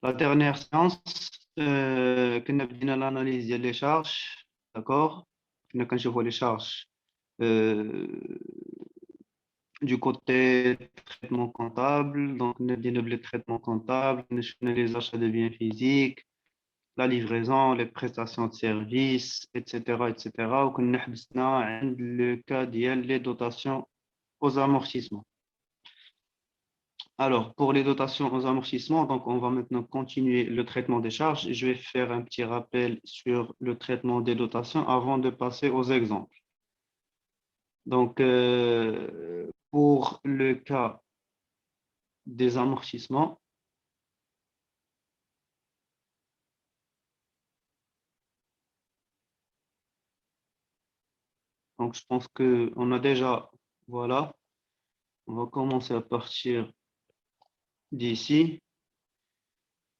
La dernière séance, كنا بدينا l'analyse ديال les charges, d'accord? كنا كنشوفوا les charges euh, du côté traitement comptable. Donc, on a dit les traitements comptables, on a les achats de biens physiques, la livraison, les prestations de services, etc., etc. وكنا حبسنا عند le cas ديال les dotations aux amortissements. Alors, pour les dotations aux amortissements, donc on va maintenant continuer le traitement des charges. Je vais faire un petit rappel sur le traitement des dotations avant de passer aux exemples. Donc, pour le cas des amortissements, donc je pense qu'on a déjà, voilà, on va commencer à partir d'ici.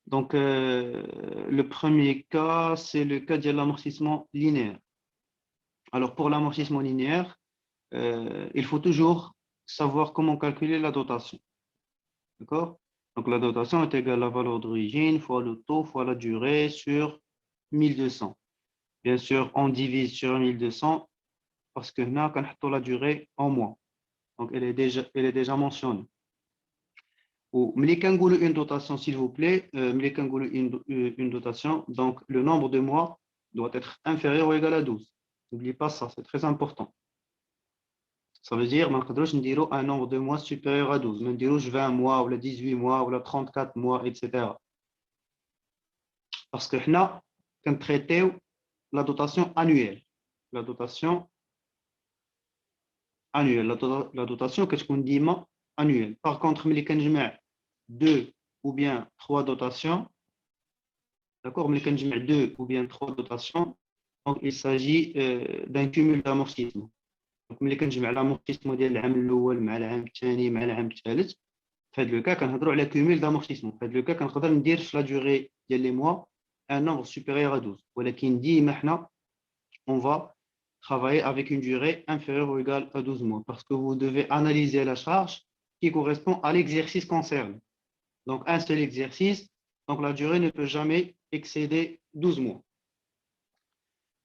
Donc, le premier cas, c'est le cas de l'amortissement linéaire. Alors, pour l'amortissement linéaire, il faut toujours savoir comment calculer la dotation. D'accord? Donc, la dotation est égale à la valeur d'origine fois le taux fois la durée sur 1200. Bien sûr, on divise sur 1200 parce que là, quand on a la durée en mois. Donc, elle est déjà mentionnée. Ou, mais une dotation, s'il vous plaît, une dotation, donc le nombre de mois doit être inférieur ou égal à 12. N'oubliez pas ça, c'est très important. Ça veut dire, que un nombre de mois supérieur à 12. Je 20 mois, ou 18 mois, ou 34 mois, etc. Parce que là, quand traiter la dotation annuelle, la dotation annuelle, la dotation, qu'est-ce qu'on dit annuelle. Par contre, je mets deux ou bien trois dotations, d'accord, mais quand je mets deux ou bien trois dotations, donc il s'agit d'un cumul d'amortissement. Donc, ملي كنجمع l'amortissement ديال العام الاول مع العام الثاني مع العام الثالث، في هذا لو كا كنهضروا على cumul d'amortissement. في هذا لو كا كنقدر ندير في لا durée ديال لي mois un nombre supérieur à 12. ولكن ديما حنا on va travailler avec une durée inférieure ou égale à 12 mois parce que vous devez analyser la charge qui correspond à l'exercice concerné. Donc, un seul exercice, donc la durée ne peut jamais excéder 12 mois.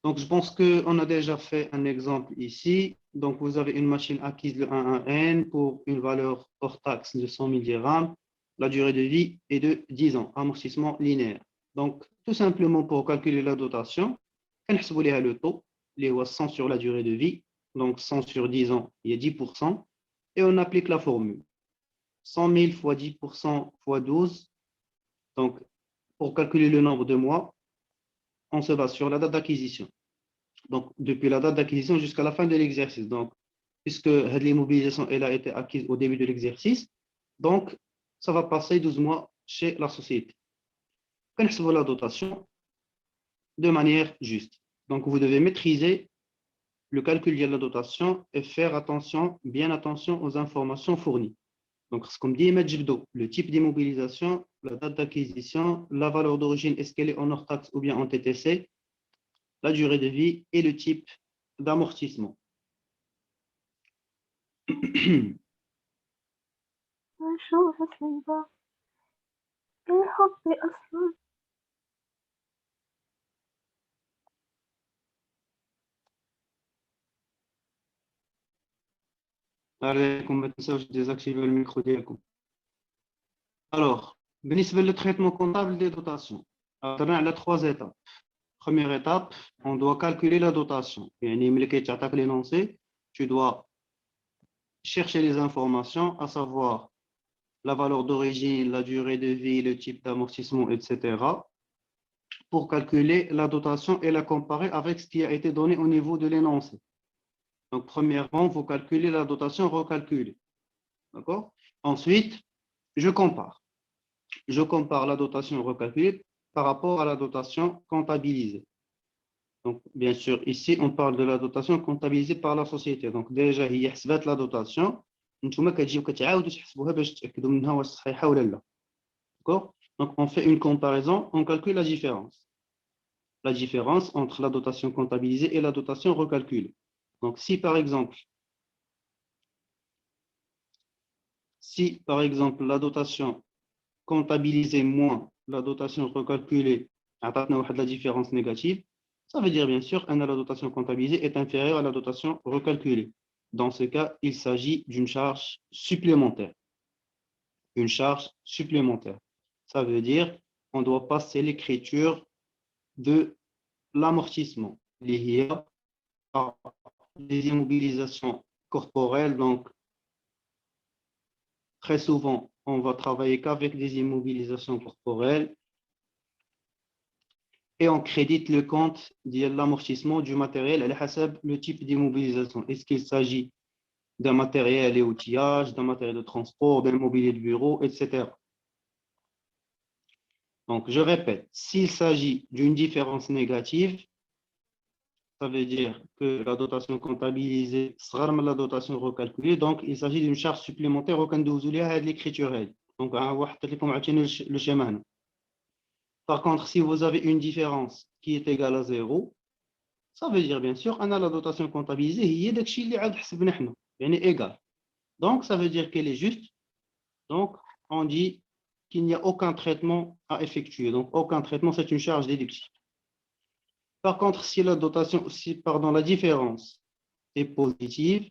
Donc, je pense qu'on a déjà fait un exemple ici. Donc, vous avez une machine acquise le 1N pour une valeur hors taxe de 100 000 dirhams. La durée de vie est de 10 ans, amortissement linéaire. Donc, tout simplement pour calculer la dotation, on a le taux, les 100 sur la durée de vie. Donc, 100 sur 10 ans, il y a 10%. Et on applique la formule. 100 000 fois 10% fois 12. Donc, pour calculer le nombre de mois, on se base sur la date d'acquisition. Donc, depuis la date d'acquisition jusqu'à la fin de l'exercice. Donc, puisque l'immobilisation elle a été acquise au début de l'exercice, donc ça va passer 12 mois chez la société. Connaissez-vous la dotation de manière juste. Donc, vous devez maîtriser le calcul de la dotation et faire attention, bien attention aux informations fournies. Donc, ce qu'on dit, le type d'immobilisation, la date d'acquisition, la valeur d'origine, est-ce qu'elle est en hors taxe ou bien en TTC, la durée de vie et le type d'amortissement. عليكم ما تنساوش ديزاكتيفي الميكرو ديالكم. Alors, بالنسبة للtraitement comptable des dotations, on a trois étapes. Première étape, on doit calculer la dotation. يعني ملي كيتعطاك l'énoncé, tu dois chercher les informations, à savoir la valeur d'origine, la durée de vie, le type d'amortissement, etc., pour calculer la dotation et la comparer avec ce qui a été donné au niveau de l'énoncé. Donc, premièrement, vous calculez la dotation recalculée. D'accord? Ensuite, je compare. Je compare la dotation recalculée par rapport à la dotation comptabilisée. Donc, bien sûr, ici, on parle de la dotation comptabilisée par la société. Donc, déjà, il y a la dotation. D'accord? Donc, on fait une comparaison, on calcule la différence. La différence entre la dotation comptabilisée et la dotation recalculée. Donc, si par exemple, la dotation comptabilisée moins la dotation recalculée a la différence négative, ça veut dire bien sûr que la dotation comptabilisée est inférieure à la dotation recalculée. Dans ce cas, il s'agit d'une charge supplémentaire. Une charge supplémentaire. Ça veut dire qu'on doit passer l'écriture de l'amortissement lié à des immobilisations corporelles. Donc, très souvent, on va travailler qu'avec des immobilisations corporelles et on crédite le compte de l'amortissement du matériel à le type d'immobilisation. Est-ce qu'il s'agit d'un matériel et outillage, d'un matériel de transport, d'un mobilier de bureau, etc. Donc, je répète, s'il s'agit d'une différence négative, ça veut dire que la dotation comptabilisée sera la dotation recalculée, donc il s'agit d'une charge supplémentaire au cas de l'écriture. Donc, le schéma. Par contre, si vous avez une différence qui est égale à 0, ça veut dire bien sûr que la dotation comptabilisée est égale. Donc, ça veut dire qu'elle est juste. Donc, on dit qu'il n'y a aucun traitement à effectuer. Donc, aucun traitement, c'est une charge déductible. Par contre, si la différence est positive,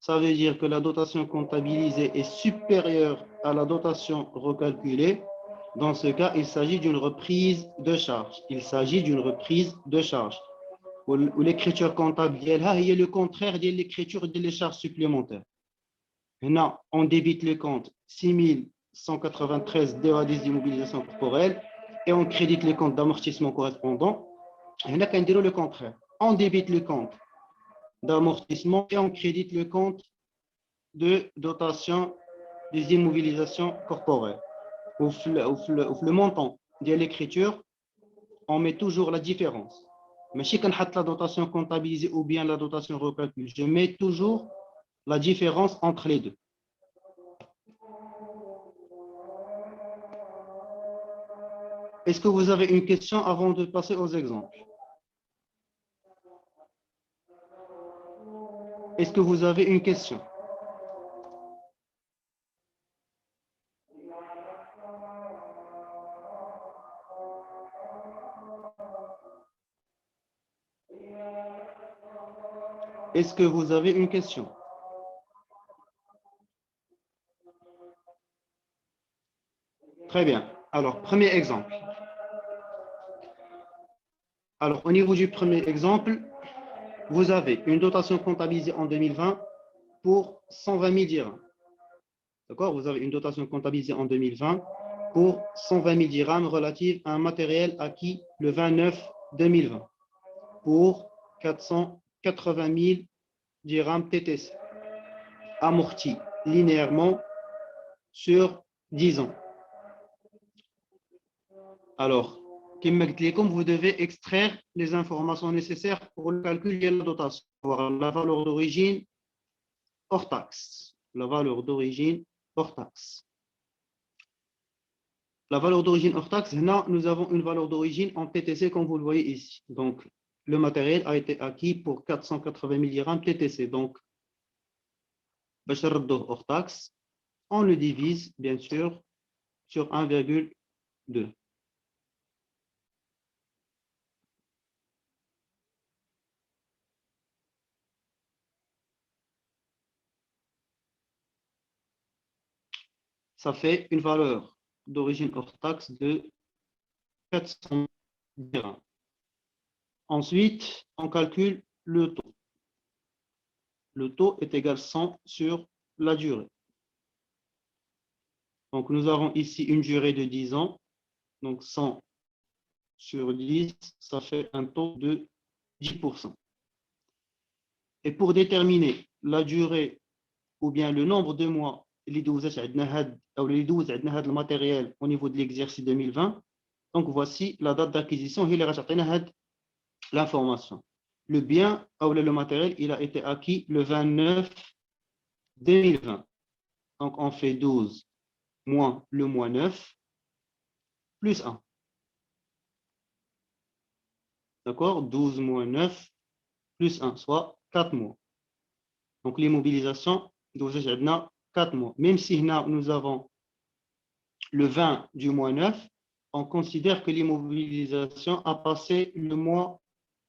ça veut dire que la dotation comptabilisée est supérieure à la dotation recalculée. Dans ce cas, il s'agit d'une reprise de charge. Il s'agit d'une reprise de charge. Ou l'écriture comptable, il y a le contraire de l'écriture des charges supplémentaires. Maintenant, on débite le compte 6193 des immobilisations corporelles et on crédite le compte d'amortissement correspondant. Et là, on dit le contraire. On débite le compte d'amortissement et on crédite le compte de dotation des immobilisations corporelles. Au le montant de l'écriture, on met toujours la différence. Mais si on a la dotation comptabilisée ou bien la dotation recalculée, je mets toujours la différence entre les deux. Est-ce que vous avez une question avant de passer aux exemples? Est-ce que vous avez une question? Est-ce que vous avez une question? Très bien. Alors, premier exemple. Alors, au niveau du premier exemple, vous avez une dotation comptabilisée en 2020 pour 120 000 dirhams. D'accord? Vous avez une dotation comptabilisée en 2020 pour 120 000 dirhams relative à un matériel acquis le 29 2020 pour 480 000 dirhams TTC, amorti linéairement sur 10 ans. Alors, comme vous devez extraire les informations nécessaires pour le calcul de la dotation, la valeur d'origine hors taxe. La valeur d'origine hors taxe. La valeur d'origine hors taxe, là, nous avons une valeur d'origine en TTC comme vous le voyez ici. Donc, le matériel a été acquis pour 480 000 dirhams TTC. Donc, hors taxe, on le divise bien sûr sur 1,2. Ça fait une valeur d'origine hors taxe de 400 dirhams. Ensuite, on calcule le taux. Le taux est égal à 100 sur la durée. Donc, nous avons ici une durée de 10 ans. Donc, 100 sur 10, ça fait un taux de 10%. Et pour déterminer la durée ou bien le nombre de mois le matériel au niveau de l'exercice 2020, donc voici la date d'acquisition et l'information. Le bien ou le matériel, il a été acquis le 29 2020. Donc on fait 12 moins le mois 9 plus 1. D'accord? 12 moins 9 plus 1, soit 4 mois. Donc l'immobilisation, 4 mois. Même si nous avons le 20 du mois 9, on considère que l'immobilisation a passé le mois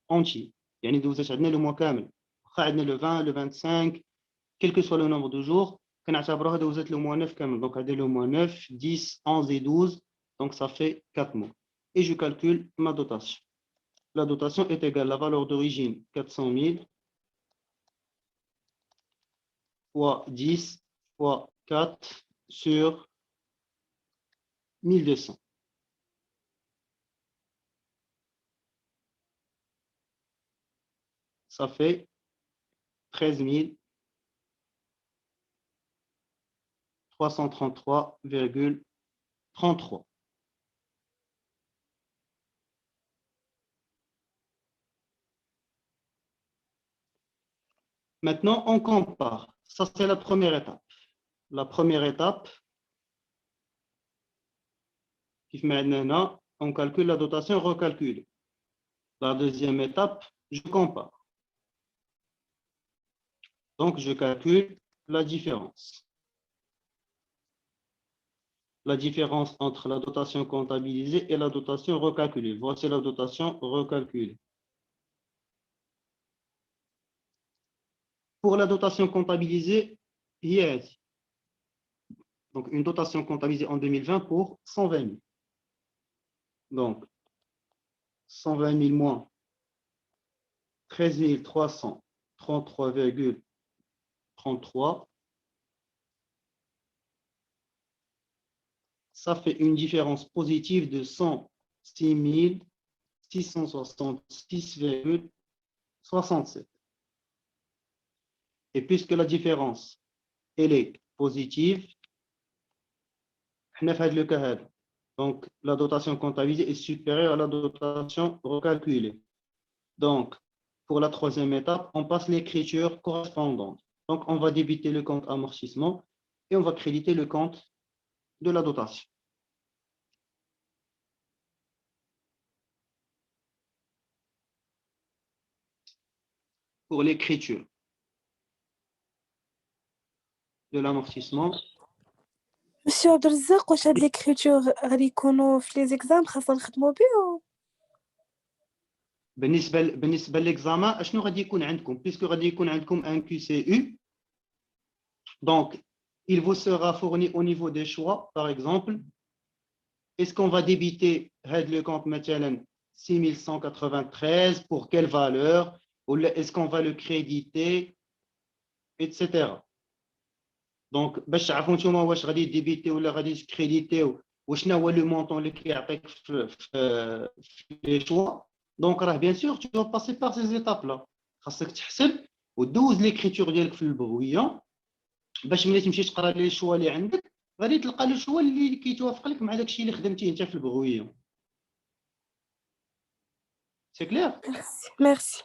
entier. يعني دوزت عندنا le mois كامل. عندنا le 20, le 25, quel que soit le nombre de jours, كنعتبروها دوزت le mois 9 كامل. Donc, le mois 9, 10, 11 et 12. Donc, ça fait 4 mois. Et je calcule ma dotation. La dotation est égale à la valeur d'origine 400 000 fois 10 fois 4 sur 1200. Ça fait 13 333,33. Maintenant, on compare. Ça, c'est la première étape. La première étape, on calcule la dotation recalculée. La deuxième étape, je compare. Donc, je calcule la différence. La différence entre la dotation comptabilisée et la dotation recalculée. Voici la dotation recalculée. Pour la dotation comptabilisée, hier, donc une dotation comptabilisée en 2020 pour 120 000. Donc, 120 000 moins 13 333,33. Ça fait une différence positive de 106 666,67. Et puisque la différence, elle est positive, donc la dotation comptabilisée est supérieure à la dotation recalculée. Donc, pour la troisième étape, on passe l'écriture correspondante. Donc, on va débiter le compte amortissement et on va créditer le compte de la dotation. Pour l'écriture de l'amortissement, Monsieur Abdelrazak, واش هاد l'écriture غادي يكونوا في les examens خاصنا نخدموا بهم؟ بالنسبه للاكزامان اشنو غادي يكون عندكم بيسكو غادي يكون عندكم ان كيو سي يو. Donc, il vous sera fourni au niveau des choix, par exemple, est-ce qu'on va débiter le compte مثلا 6193 pour quelle valeur, ou est-ce qu'on va le créditer, etc. Donc, باش تعرفوا نتوما واش غادي ديبيتي ولا غادي تكريديتيو وشنو هو لو مونطون اللي كيعطيك في لي شوا. دونك راه بيان سور tu dois passer par ces étapes là. خاصك تحسب ودوز ليكريتور ديالك في البغويه باش ملي تمشي تقرا لي شوا اللي عندك غادي تلقى لو شوا اللي كيتوافق لك مع داكشي اللي خدمتيه انت في البغويه. سي كلير؟ ميرسي.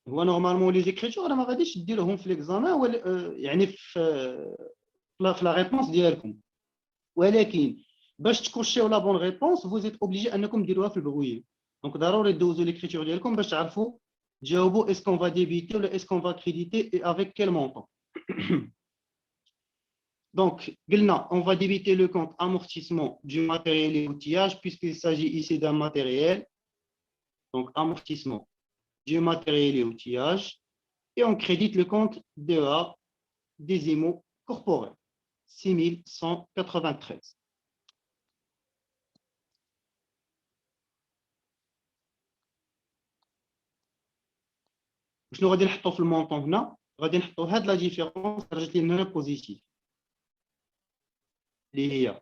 هو نورمالمون لي زيكريتور راه ما غاديش ديروهم في ليكزامان يعني في لا ريبونس ديالكم، ولكن باش تكوشيو لا بون ريبونس فوز ايت اوبليجي انكم ديروها في البغويه. دونك ضروري دوزو ليكريتور ديالكم باش تعرفوا تجاوبوا اسكون فا ديبيتي ولا اسكون فا كريديتي اي افيك كيل مونطون. Donc, on va débiter le compte amortissement du matériel et outillage puisqu'il s'agit ici d'un matériel. Donc, amortissement du matériel et outillage. Et on crédite le compte DEA des IMO corporels, 6193. شنو غادي نحطو في المونطون هنا؟ غادي نحطو هاد لا ديفيرونس خرجت لي هنا بوزيتيف اللي هي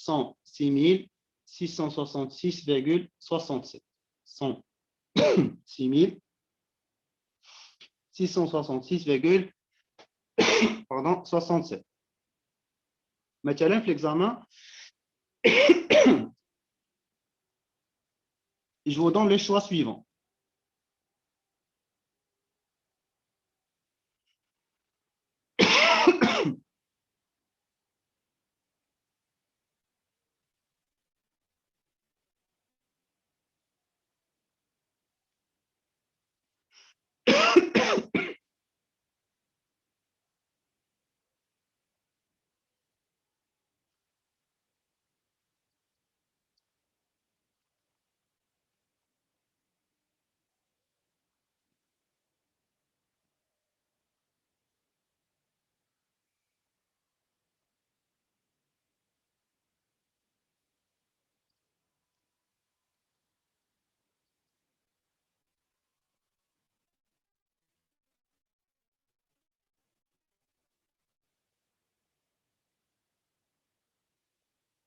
106 666,67. 106,67. مثلا في l'examen je vous donne les choix suivants.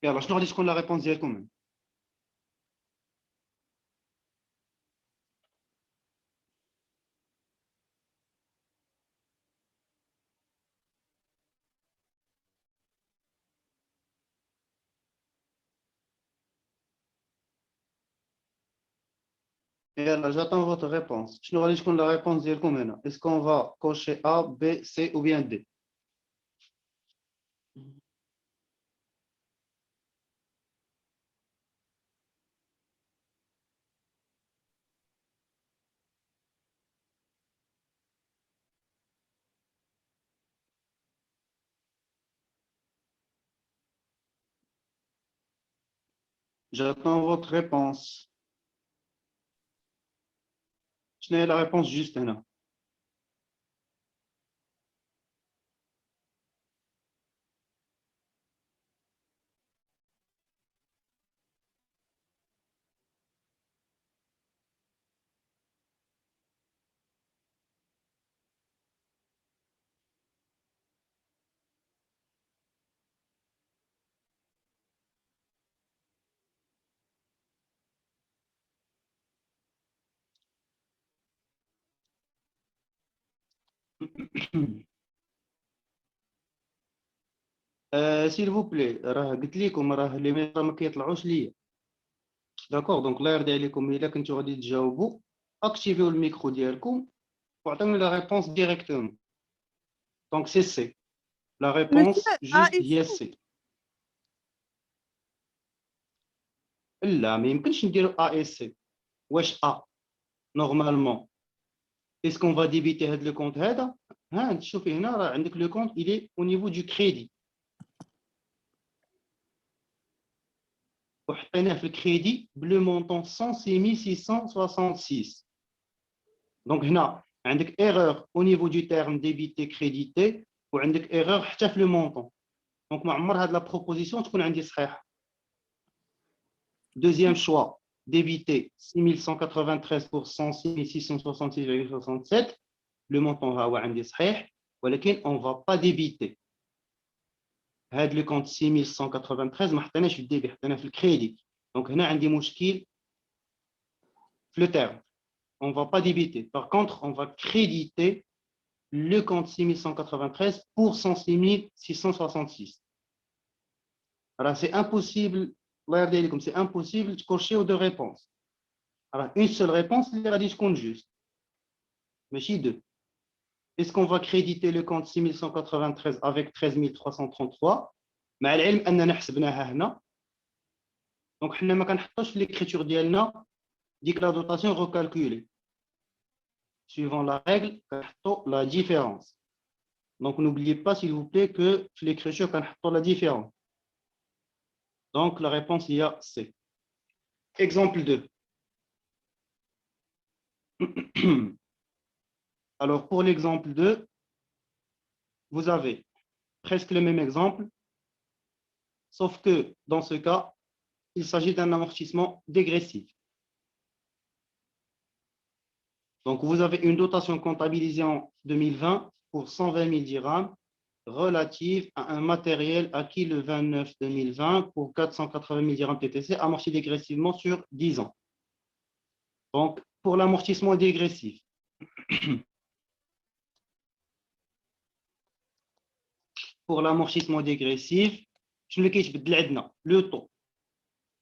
يلا شنو غادي تكون لا ريبونس ديالكم؟ يلا j'attends votre réponse. شنو غادي تكون لا ريبونس ديالكم هنا؟ Est-ce qu'on va cocher A, B, C ou bien D? J'attends votre réponse. شنو هي la réponse juste هنا؟ s'il vous plaît راه قلت لكم راه لي ميطا ما كيطلعوش ليا. داكور دونك الله يرضي عليكم الا كنتو غادي تجاوبوا اكتيفيو الميكرو ديالكم وعطيوني لا ريبونس ديريكتومون. دونك سي سي لا ريبونس جوست هي سي. لا ما يمكنش نديرو ا اي سي. واش ا نورمالمون اسكون فا ديبيتي هاد لو كونت هذا؟ ها انت شوفي هنا راه عندك لو كونت الي او نيفو دو كريدي وحطيناه في الكريدي بلو مونطون 106666. دونك هنا عندك ايرور او نيفو دو تيرم ديبيتي كريديتي وعندك ايرور حتى في لو مونطون. دونك ما عمر هاد لا بروبوزيسيون تكون عندي صحيحه. دوزيام شوا ديبيتي 6193 pour 6666,67. لو مونطون ها هو عندي صحيح ولكن اون فا با ديبيتي هاد لو كونت 6193 ما حطيناش في الديبي حطيناه في الكريدي. دونك هنا عندي مشكل في لو تيرم. On ne va pas débiter. Par contre, on va créditer le compte 6193 pour 106 666. Alors, c'est impossible, c'est impossible de cocher aux deux réponses. Alors, une seule réponse, il y a 10 comptes justes. Mais si deux. Est-ce qu'on va créditer le compte 6193 avec 13 333 مع العلم أننا حسبناها هنا. Donc, حنا ما كنحطوش في l'écriture ديالنا ديك la dotation recalculée. Suivant la règle, la différence. Donc, n'oubliez pas, s'il vous plaît, que l'écriture, quand la différence. Donc, la réponse, il y a C. Exemple 2. Alors, pour l'exemple 2, vous avez presque le même exemple, sauf que dans ce cas, il s'agit d'un amortissement dégressif. Donc, vous avez une dotation comptabilisée en 2020 pour 120 000 dirhams relative à un matériel acquis le 29-2020 pour 480 000 dirhams TTC amorti dégressivement sur 10 ans. Donc, pour l'amortissement dégressif, pour l'amortissement dégressif, je le كيتبدل عندنا le taux.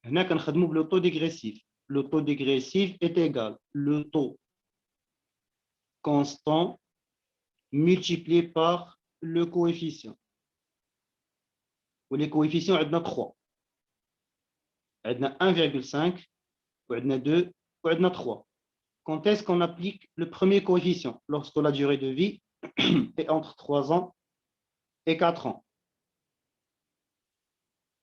هنا كنخدموا le taux dégressif. Le taux dégressif est égal le taux constant multiplié par le coefficient. Les coefficients, عندنا 3. عندنا 1,5, عندنا 2, عندنا 3. Quand est-ce qu'on applique le premier coefficient? Lorsque la durée de vie est entre 3 ans et 4 ans.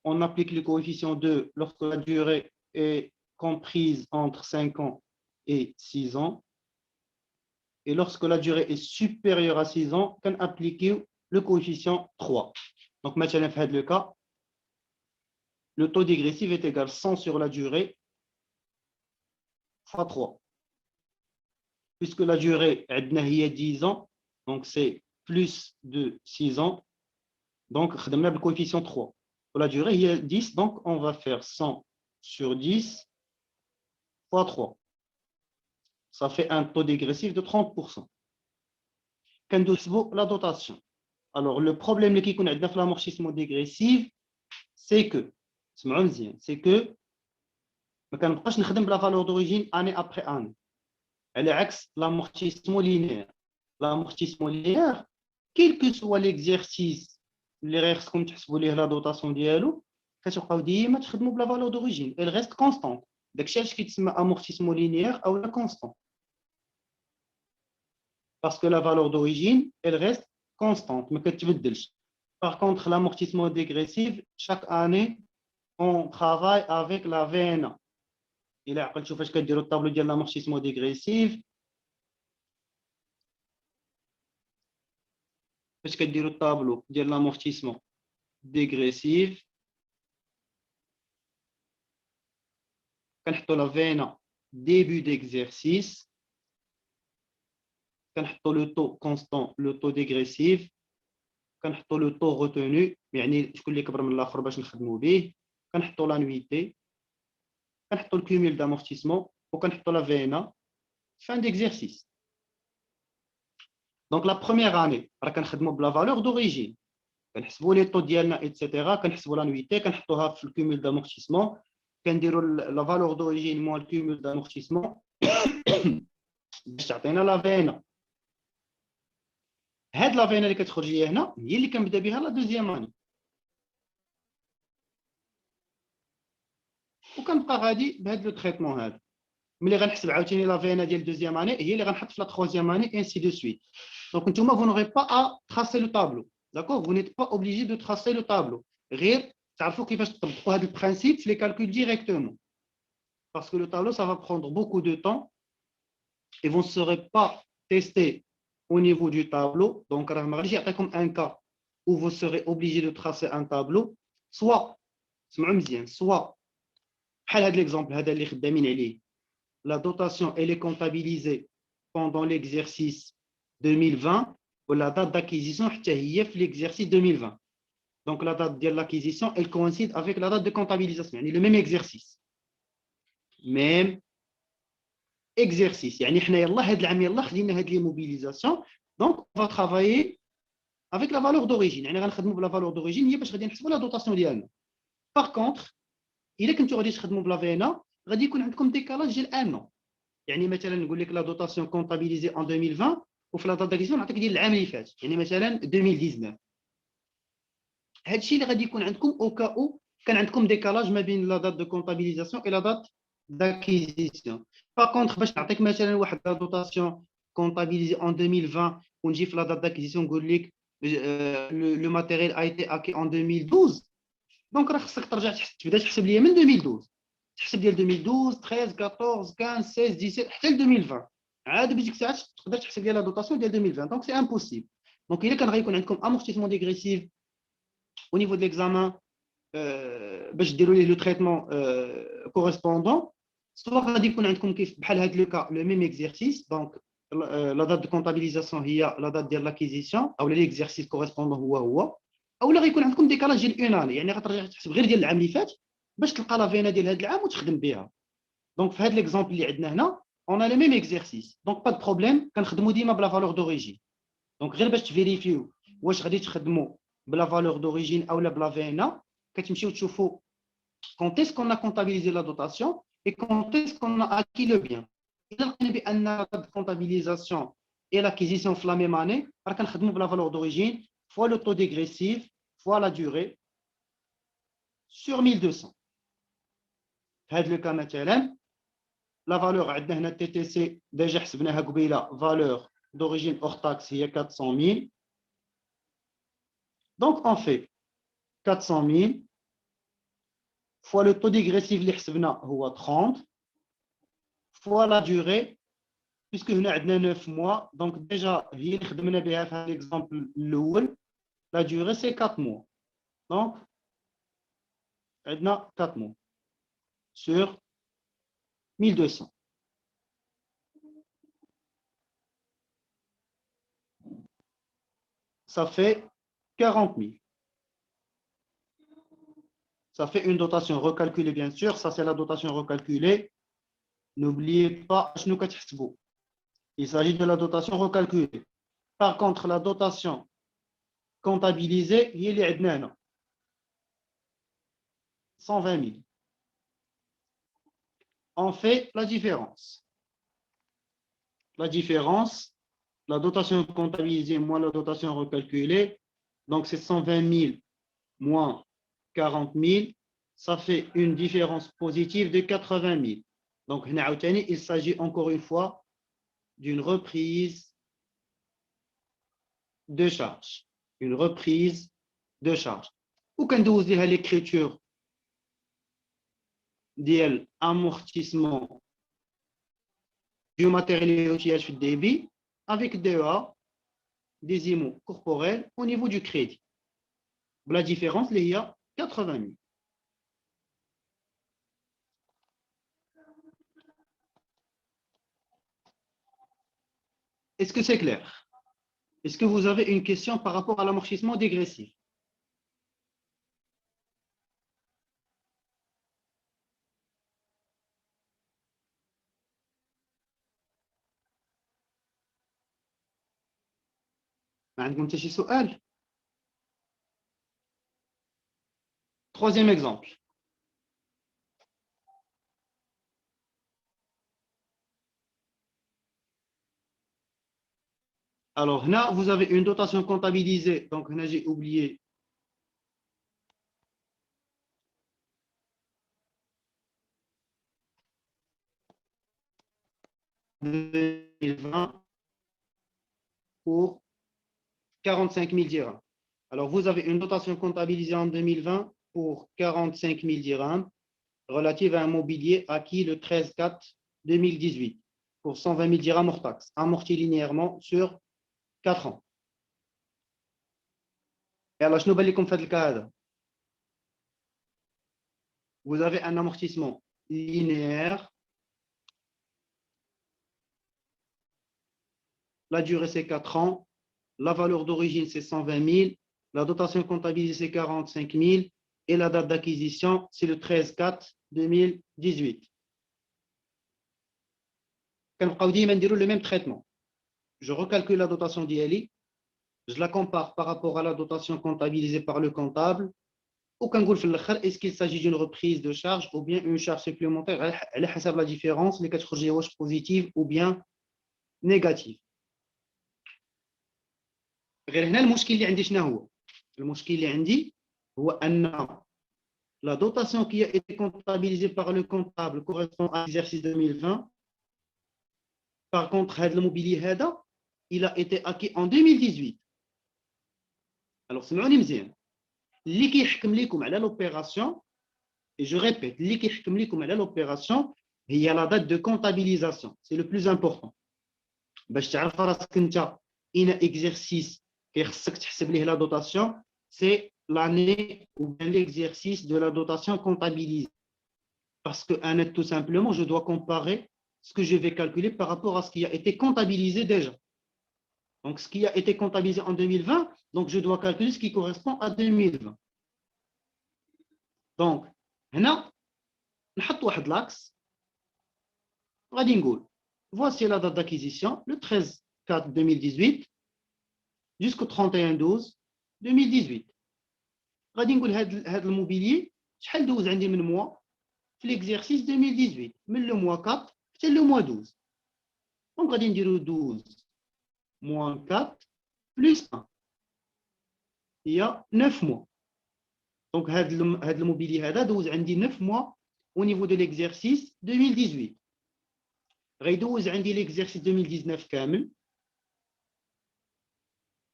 On applique le coefficient 2 lorsque la durée est comprise entre 5 ans et 6 ans. Et lorsque la durée est supérieure à 6 ans, on applique le coefficient 3. Donc, maintenant, dans le cas, le taux dégressif est égal à 100 sur la durée fois 3. Puisque la durée est 10 ans, donc c'est plus de 6 ans, donc on a le coefficient 3. La durée est 10, donc on va faire 100 sur 10 fois 3. Ça fait un taux dégressif de 30%. La dotation. Alors, le problème qui est avec l'amortissement dégressif, c'est que, c'est que ما كنبقاش نخدم بلا valeur d'origine année après année. Elle est عكس l'amortissement linéaire. L'amortissement linéaire, quel que soit l'exercice اللي غيخصكم تحسبوا ليه لا دوطاسيون ديالو كتبقاو ديما تخدموا بلا valeur d'origine. Elle reste constante. داكشي علاش كيتسمى amortissement linéaire ou la constant. Parce que la valeur d'origine, elle reste constante, mais كتبدلش. Par contre, l'amortissement dégressif, chaque année, on travaille avec la VNA. Il a عقلتوا فاش كديروا الطابلو ديال l'amortissement dégressif. فاش كديروا الطابلو ديال l'amortissement dégressif كنحطوا la VNA début d'exercice. كنحطوا le taux constant, le taux dégressif. كنحطوا le taux retenu, يعني شكون اللي كبر من الاخر باش نخدموا به. كنحطوا l'annuité. كنحطوا le cumul d'amortissement وكنحطوا la VNA fin d'exercice. Donc la première année راه كنخدموا بلا valeur d'origine. كنحسبوا les taux ديالنا etc. كنحسبوا l'annuité كنحطوها في le cumul d'amortissement. كنديروا la valeur d'origine moins le cumul d'amortissement باش تعطينا la VNA. هاد لا فينا اللي كتخرج لي هنا هي اللي كنبدا بها لا دوزيام اني وكنبقى غادي بهاد لو تريتمون هذا. ملي غنحسب عاوتاني لا فينا ديال دوزيام اني هي اللي غنحط في لا تروزيام اني انسي دو سويت. دونك نتوما vous n'aurez pas à tracer le tableau, d'accord, vous n'êtes pas obligé de tracer le tableau, غير تعرفوا كيفاش تطبقوا هذا البرانسيب في لي كالكول ديريكتومون parce que le tableau ça va prendre beaucoup de temps et vous ne serez pas testé au niveau du tableau. Donc راه ما غاديش يعطيكم un cas où vous serez obligé de tracer un tableau, soit سمعوا مزيان soit بحال هذا l'exemple هذا اللي خدامين عليه la dotation elle est comptabilisée pendant l'exercice 2020 ou la date d'acquisition حتى هي في l'exercice 2020. Donc la date de l'acquisition elle coïncide avec la date de comptabilisation, يعني le même exercice. Même exercice. يعني حنا يلا هاد العام يلا خدينا هاد لي موبيليزاسيون. Donc on va travailler avec la valeur d'origine. يعني غنخدموا بلا valeur d'origine هي باش غادي نحسبوا لا دوطاسيون ديالنا. Par contre الا كنتو غادي تخدموا بلا فينا غادي يكون عندكم ديكالاج ديال ان نو. يعني مثلا نقول لك لا دوطاسيون كونطابيليزي ان 2020 وفي لا دات داكيزيون نعطيك ديال العام اللي فات يعني مثلا 2019. هذا الشيء اللي غادي يكون عندكم او كاو كان عندكم ديكالاج ما بين لا دات دو كونطابيليزاسيون اي لا دات داكيزيسيون. باغ كونطخ باش نعطيك مثلا واحد لا دوطاسيون كونطابيليزي ان 2020 ونجي في لا دات داكيزيسيون نقول لك لو ماتيريال a été acquis en 2012. دونك راه خصك ترجع تبدا تحسب ليا من 2012 تحسب ديال 2012 13 14 15 16 17 حتى ل 2020 عاد بديك الساعات تقدر تحسب ليا لا دوطاسيون ديال 2020. دونك سي امبوسيبل. دونك الا كان غيكون عندكم امورتيسمون ديغريسيف au niveau de l'examen باش ديروا ليه لو تريتمون كوريسبوندون سوا غادي يكون عندكم كيف بحال هاد لو كا لو ميم اكزرسيس. دونك لا دات دو كونطابيليزاسيون هي لا دات ديال لاكيزيسيون او ليكزرسيس كوريسبوندون هو او لا غيكون عندكم ديكالاج ديال اون اني يعني غترجع تحسب غير ديال العام اللي فات باش تلقى لا فينا ديال هاد العام وتخدم بها. دونك في هاد ليكزامبل اللي عندنا هنا اون ا لو ميم اكزرسيس دونك با دو بروبليم كنخدموا ديما بلا فالور دوريجين. دونك غير باش تفيريفيو واش غادي تخدموا بلا valeur d'origine ou la bla VNA, كتمشيو تشوفوا quand est-ce qu'on a comptabilisé la dotation et quand est-ce qu'on a acquis le bien. إذا لقينا بأن la comptabilisation et l'acquisition في la même année راه كنخدموا بلا valeur d'origine fois le taux dégressif fois la durée sur 1200. في هذا الكا مثلا la valeur عندنا هنا TTC déjà حسبناها قبيله valeur d'origine hors taxe هي 400 000. Donc on fait 400 000 fois le taux dégressif اللي حسبنا هو 30 fois la durée puisque هنا عندنا 9 mois donc déjà هي اللي خدمنا بها في هذا l'exemple الاول la durée c'est 4 mois donc عندنا 4 mois sur 1200. Ça fait 40 000. Ça fait une dotation recalculée, bien sûr. Ça, c'est la dotation recalculée. N'oubliez pas, il s'agit de la dotation recalculée. Par contre, la dotation comptabilisée, il est 120 000. On fait la différence. La différence, la dotation comptabilisée moins la dotation recalculée, donc c'est 120 000 moins 40 000, ça fait une différence positive de 80 000. Donc, il s'agit encore une fois d'une reprise de charge. Une reprise de charge. Ou quand vous avez l'écriture d'amortissement du matériel et outillage de débit avec DEA, des IMO corporels au niveau du crédit. La différence, il y a 80 000. Est-ce que c'est clair? Est-ce que vous avez une question par rapport à l'amortissement dégressif? Troisième exemple. Alors là, vous avez une dotation comptabilisée. Donc là, j'ai oublié. Pour 45 000 dirhams. Alors, vous avez une dotation comptabilisée en 2020 pour 45 000 dirhams relative à un mobilier acquis le 13/4/2018 pour 120 000 dirhams hors taxe, amorti linéairement sur 4 ans. Et alors, je ne comme fait le cas. Vous avez un amortissement linéaire. La durée, c'est 4 ans. La valeur d'origine, c'est 120 000. La dotation comptabilisée, c'est 45 000. Et la date d'acquisition, c'est le 13/4/2018. Le même traitement. Je recalcule la dotation d'ILI. Je la compare par rapport à la dotation comptabilisée par le comptable. Est-ce qu'il s'agit d'une reprise de charge ou bien une charge supplémentaire? Elle est la différence, les catégories positives ou bien négatives. غير هنا المشكل اللي عندي شنو هو؟ المشكل اللي عندي هو أن la dotation qui a été comptabilisée par le comptable correspond à l'exercice 2020. Par contre, le mobilier il a été acquis en 2018. Alors, c'est مزيان. اللي كيحكم لكم على l'opération, et je répète, اللي كيحكم لكم على l'opération هي la date de comptabilisation. C'est le plus important. باش تعرف راسك انت ان exercice كيخصك تحسب ليه la dotation, c'est l'année ou bien l'exercice de la dotation comptabilisée. Parce que tout simplement, je dois comparer ce que je vais calculer par rapport à ce qui a été comptabilisé déjà. Donc, ce qui a été comptabilisé en 2020, donc je dois calculer ce qui correspond à 2020. Donc, هنا نحط واحد l'axe. غادي نقول voici la date d'acquisition le 13/4/2018 jusqu'au 31/12/2018. غادي نقول هذا الموبيلي شحال دوز عندي من mois في l'exercice 2018 من le mois 4 حتى le mois 12. Donc غادي نديرو 12 moins 4 plus 1. Il y a 9 mois. Donc هذا الموبيلي هذا دوز عندي 9 mois au niveau de l'exercice 2018. غيدوز عندي l'exercice 2019 كامل.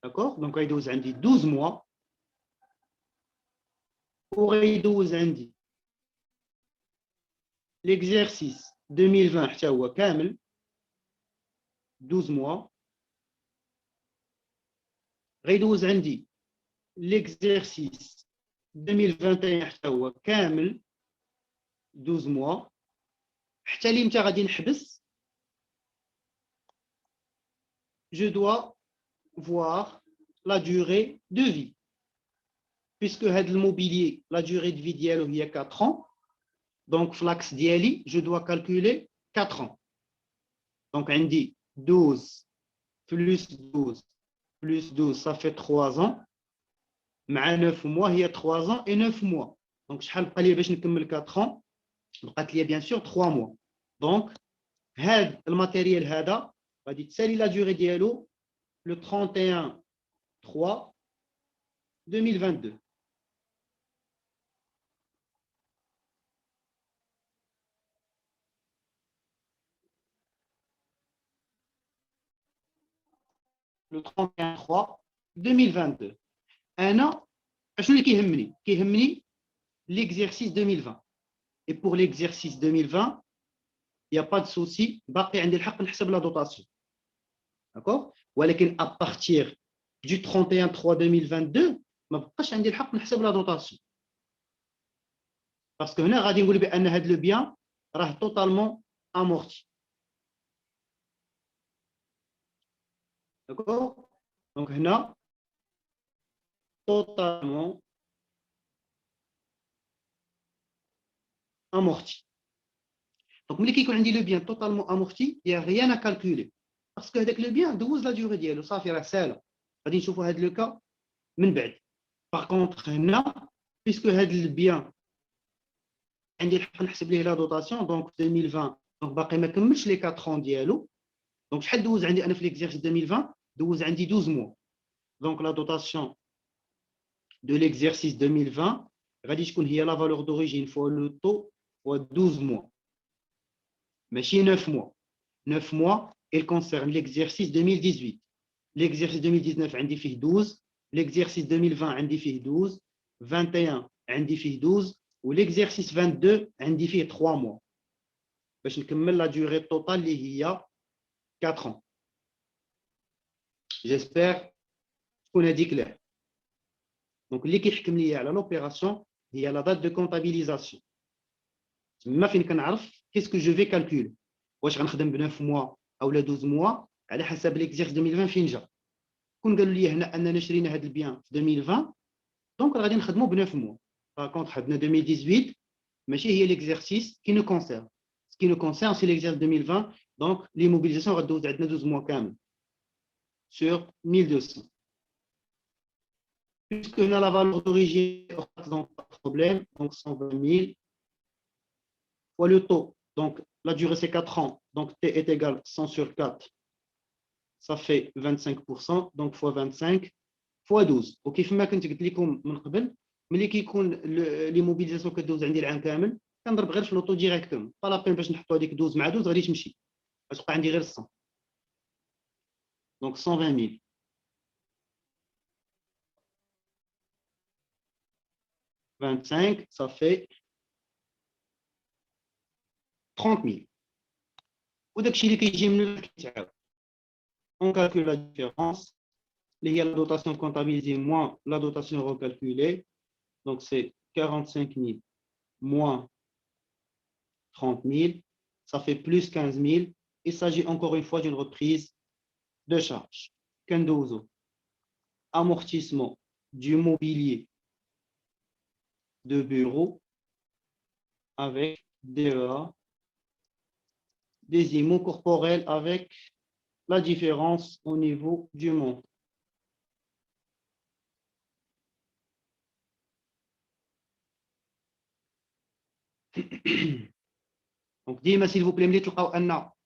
D'accord? Donc غيدوز عندي 12 mois. وغيدوز عندي l'exercice 2020 حتى هو كامل 12 mois. غيدوز عندي l'exercice 2021 حتى هو كامل 12 mois. حتى لي متى غادي نحبس je dois voir la durée de vie. puisque le mobilier, la durée de vie il y a 4 ans, donc flax diali, je dois calculer 4 ans. Donc on dit 12 plus 12 plus 12, ça fait 3 ans. مع 9 mois, il y a 3 ans et 9 mois. Donc شحال بقى لي باش نكمل 4 ans؟ بقات لي bien sûr 3 mois. Donc هذا الماتيريال هذا غادي تسالي لا durée ديالو le 31 3 2022. Le 31 3 2022. انا شنو اللي كيهمني؟ كيهمني l'exercice 2020. Et pour l'exercice 2020, il n'y a pas de souci, باقي عندي الحق نحسب la dotation. D'accord? ولكن à partir du 31 3 2022 ما بقاش عندي الحق نحسب la dotation. Parce que هنا غادي نقول بان هذا le bien راه totalement amorti. D'accord? Donc هنا totalement amorti. Donc ملي كيكون عندي le bien totalement amorti, il n'y a rien à calculer. Parce que هذاك le bien دوز la durée ديالو صافي راه ساهله. غادي نشوفوا هذا لو كا من بعد. Par contre هنا puisque هذا le bien عندي الحق نحسب ليه لا دوطاسيون دونك 2020 دونك باقي ما كملش لي 4 ans ديالو. دونك شحال دوز عندي انا في ليكزيرسيس 2020 دوز عندي 12 mois. Donc la dotation de l'exercice 2020 غادي تكون هي la valeur d'origine fois le taux fois 12 mois. ماشي 9 mois. 9 mois, elle concerne l'exercice 2018. L'exercice 2019 عندي فيه 12, l'exercice 2020 عندي فيه 12, 21 عندي فيه 12 و l'exercice 22 عندي فيه 3 mois. باش نكمل la durée totale اللي هي 4 ans. J'espère تكون هذه clair. Donc اللي كيحكم لي على l'opération هي la date de comptabilisation. تما فين كنعرف qu'est-ce que je vais calculer. واش غنخدم ب 9 mois او 12 mois على حسب l'exercice 2020 فين جا. كون قالوا لي هنا اننا شرينا هذا البيان في 2020 دونك غادي نخدموا ب 9 mois. Par contre حدنا 2018 ماشي هي l'exercice qui nous concerne. Ce qui nous concerne c'est l'exercice 2020 donc l'immobilisation غدوز عندنا 12 mois كامل sur 1200. Puisque on a la valeur d'origine, donc pas de problème, donc 120 000 fois le taux. Donc la durée c'est 4 ans, donc T est égal 100 sur 4, ça fait 25%, donc fois 25 fois 12. وكيف ما كنت قلت لكم من قبل ملي كيكون ليموبيليزاسيون كدوز عندي العام كامل كنضرب غير في لوطو ديريكتوم با لا بين باش نحطوا هذيك 12 مع 12 غادي تمشي باش تبقى عندي غير 100. Donc 120 000 25, ça fait 30 000. وداكشي اللي كيجي من الكتاب. On calcule la différence. Il y a la dotation comptabilisée moins la dotation recalculée. Donc c'est 45 000 moins 30 000. Ça fait plus 15 000. Il s'agit encore une fois d'une reprise de charge. Kendozo. Amortissement du mobilier de bureau avec DEA, des IMO corporels avec la différence au niveau du montant. Donc, dis-moi s'il vous plaît,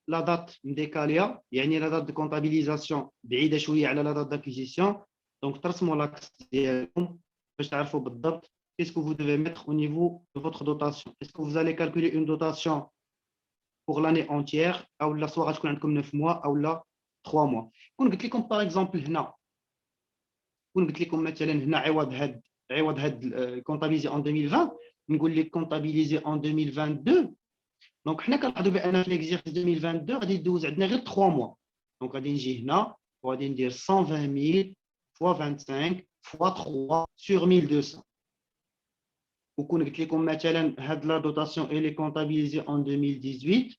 la date décalée, يعني la date de comptabilisation بعيدة شوية على la date d'acquisition. Donc, ترسموا l'axe ديالكم باش تعرفوا بالضبط qu'est-ce que vous devez mettre au niveau de votre dotation. Est-ce que vous allez calculer une dotation pour l'année entière ou la soit غتكون عندكم 9 mois ou la 3 mois. كون قلت لكم par exemple هنا كون قلت لكم مثلا هنا عوض هاد comptabiliser en 2020 نقول لك comptabiliser en 2022. دونك حنا كنلاحظوا بان في l'exercice 2022 غادي يدوز عندنا غير 3 mois. دونك غادي نجي هنا وغادي ندير 120 000 fois 25 fois 3 sur 1200. وكون قلت لكم مثلا هاد لا دوطاسيون elle est comptabilisée en 2018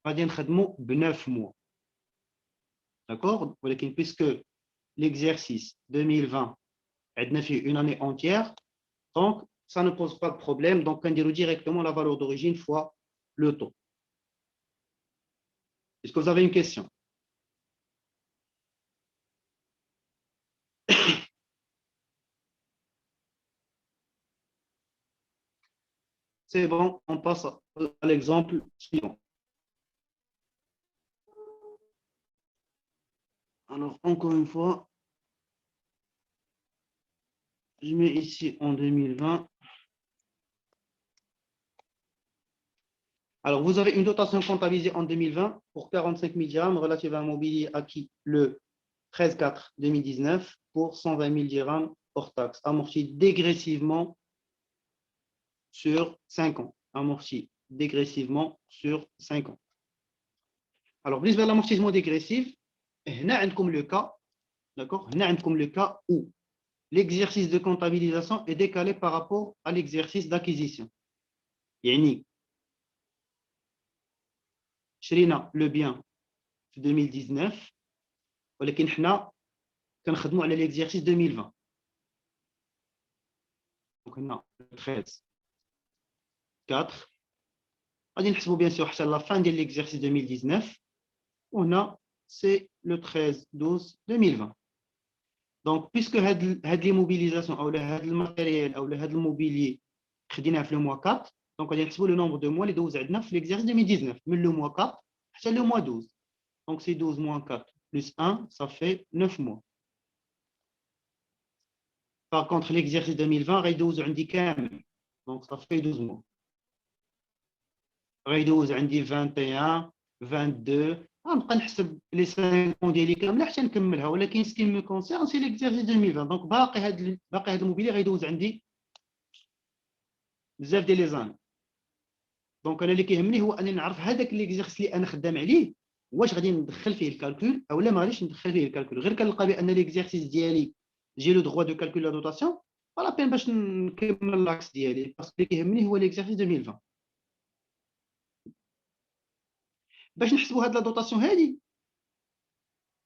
غادي نخدموا ب 9 mois. D'accord? ولكن puisque l'exercice 2020 عندنا فيه une année entière Donc, ça ne pose pas de problème. Donc, on dirait directement la valeur d'origine fois le taux. Est-ce que vous avez une question? C'est bon, on passe à l'exemple suivant. Alors, encore une fois, je mets ici en 2020. Alors, vous avez une dotation comptabilisée en 2020 pour 45 000 dirhams relative à un mobilier acquis le 13/4/2019 pour 120 000 dirhams hors taxe, amorti dégressivement sur 5 ans. Amorti dégressivement sur 5 ans. Alors, plus vers l'amortissement dégressif, comme le cas, d'accord, comme le cas où l'exercice de comptabilisation est décalé par rapport à l'exercice d'acquisition. يعني شرينا le bien في 2019 ولكن حنا كنخدموا على l'exercice 2020. Donc هنا 13 4 غادي نحسبوا bien sûr حتى la fin de l'exercice 2019 وهنا c'est le 13/12/2020. Donc puisque هاد les mobilisations ou هاد الماتيريال ou هاد الموبيلي خديناه في le mois 4, donc غادي نحسبوا le nombre de mois اللي دوز عندنا في l'exercice 2019 من le mois 4 حتى le mois 12. Donc c'est 12 moins 4 plus 1, ça fait 9 mois. Par contre, l'exercice 2020, غيدوز عندي كامل. Donc ça fait 12 mois. غيدوز عندي 21, 22. غنبقى نحسب لي 5 ans ديالي كامله حتى نكملها ولكن ce qui me concerne c'est l'exercice 2020. Donc باقي هاد الموبيلي غيدوز عندي بزاف ديال لي زان. دونك انا اللي كيهمني هو انني نعرف هذاك ليكزيرسيس اللي انا خدام عليه واش غادي ندخل فيه الكالكول او لا ما غاديش ندخل فيه الكالكول. غير كنلقى بان ليكزيرسيس ديالي جي لو droit de calcul la dotation ولا بين باش نكمل لاكس ديالي باسكو اللي كيهمني هو ليكزيرسيس 2020. باش نحسبوا هاد لا دوطاسيون هادي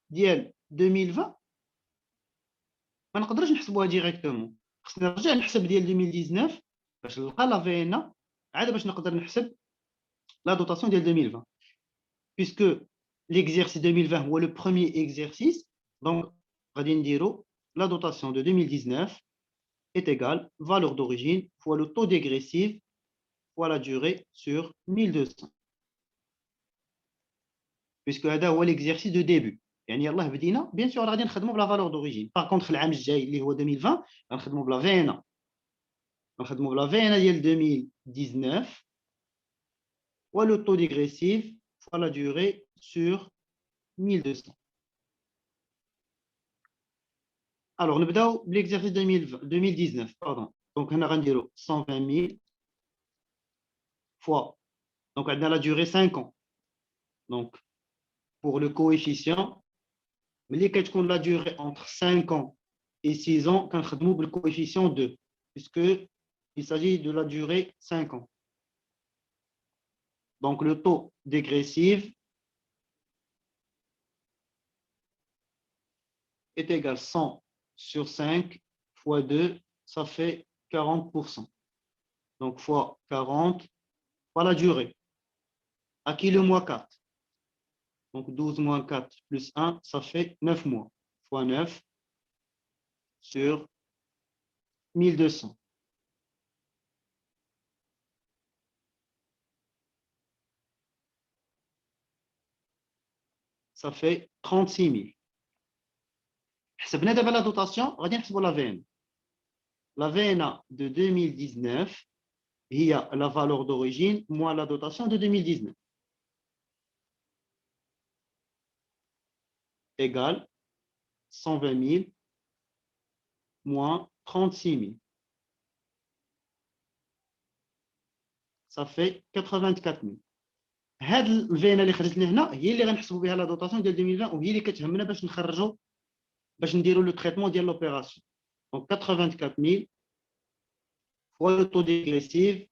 ديال 2020 ما نقدرش نحسبوها ديريكتومون، خصني نرجع نحسب ديال 2019 باش نلقى لا في ان عاد باش نقدر نحسب la dotation de 2020. Puisque l'exercice 2020 ou le premier exercice, donc la dotation de 2019 est égale valeur d'origine fois le taux dégressif fois la durée sur 1200. Puisque هذا هو l'exercice de début. يعني يلاه بدينا bien sûr غادي نخدموا بلا valeur d'origine. Par contre العام الجاي اللي هو 2020 غنخدموا بلا VNA. غنخدموا بلا VNA ديال 2019 ou le taux dégressif fois la durée sur 1200. Alors, nous avons l'exercice 2019. Pardon. Donc, on a 120 000 fois. Donc, on a la durée 5 ans. Donc, pour le coefficient, mais qu'on a la durée entre 5 ans et 6 ans, quand on a le coefficient 2, puisqu'il s'agit de la durée 5 ans. Donc, le taux dégressif est égal à 100 sur 5 fois 2, ça fait 40%. Donc, fois 40 fois la durée. À qui le mois 4? Donc, 12 moins 4 plus 1, ça fait 9 mois. Fois 9 sur 1200. Ça fait 36 000. حسبنا دابا la dotation, غادي نحسبوا la VN. La VNA de 2019 هي la valeur d'origine moins la dotation de 2019 égale 120 000 moins 36 000. Ça fait 84 000. هاد الفينا اللي خرجت لنا هنا هي اللي غنحسبوا بها لا دوطاسيون ديال 2020 وهي اللي كتهمنا باش نخرجوا باش نديروا لو تريتمون ديال لوبيراسيون. Donc 84 000 fois le taux dégressif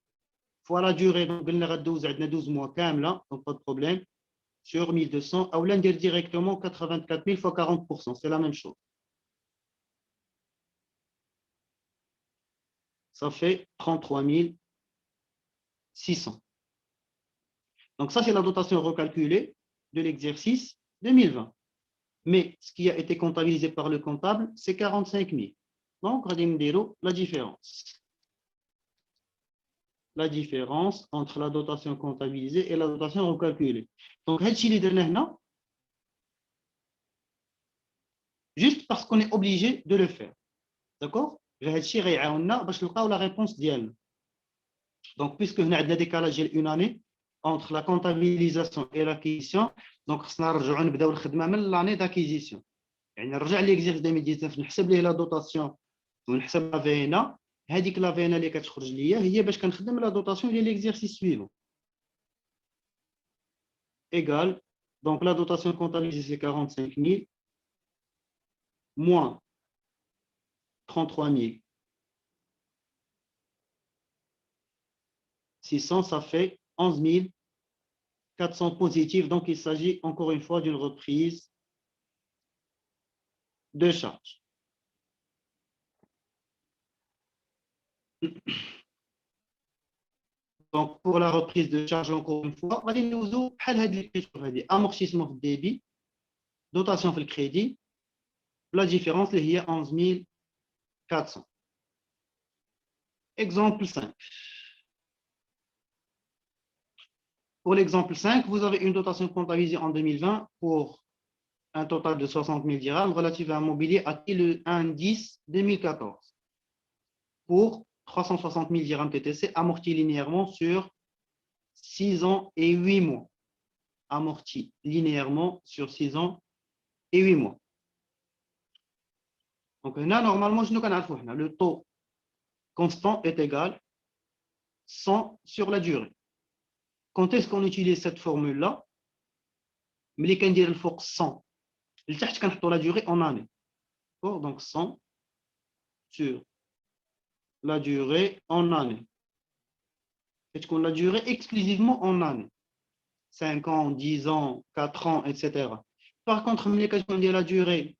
fois la durée. Donc قلنا غدوز عندنا 12 mois كامله. Donc pas de problème. Sur 1200 ou là ندير directement 84 000 fois 40%. C'est la même chose. ça fait 33 600. Donc, ça, c'est la dotation recalculée de l'exercice 2020. Mais ce qui a été comptabilisé par le comptable, c'est 45 000. Donc, on va dire la différence. La différence entre la dotation comptabilisée et la dotation recalculée. Donc, juste parce qu'on est obligé de le faire. D'accord? La réponse d'Yann. Donc, puisque nous avons un décalage d'une année entre la comptabilisation et l'acquisition, donc nous allons faire l'année d'acquisition. يعني نرجع l'exercice 2019 نحسب ليه لا دوطاسيون ونحسب لا فينا هذيك لا فينا اللي كتخرج ليا هي باش كنخدم لا دوطاسيون ديال l'exercice suivant égal donc la dotation comptabilisée c'est 45 000 moins 33 600 ça fait 11 400 positifs donc il s'agit encore une fois d'une reprise de charge. Donc, pour la reprise de charge, encore une fois, on va dire amortissement de débit, dotation de crédit, la différence est 11 400. Exemple 5. Pour l'exemple 5, vous avez une dotation comptabilisée en 2020 pour un total de 60 000 dirhams relative à un mobilier acquis le 1-10-2014 pour 360 000 dirhams TTC amortis linéairement sur 6 ans et 8 mois. Amorti linéairement sur 6 ans et 8 mois. Donc, là, normalement, le taux constant est égal 100 sur la durée. Quand est-ce qu'on utilise cette formule-là? Mais quand on dit le 100, la durée en année. Donc, 100 sur la durée en année. Est-ce qu'on la durée exclusivement en année? 5 ans, 10 ans, 4 ans, etc. Par contre, quand on dit la durée,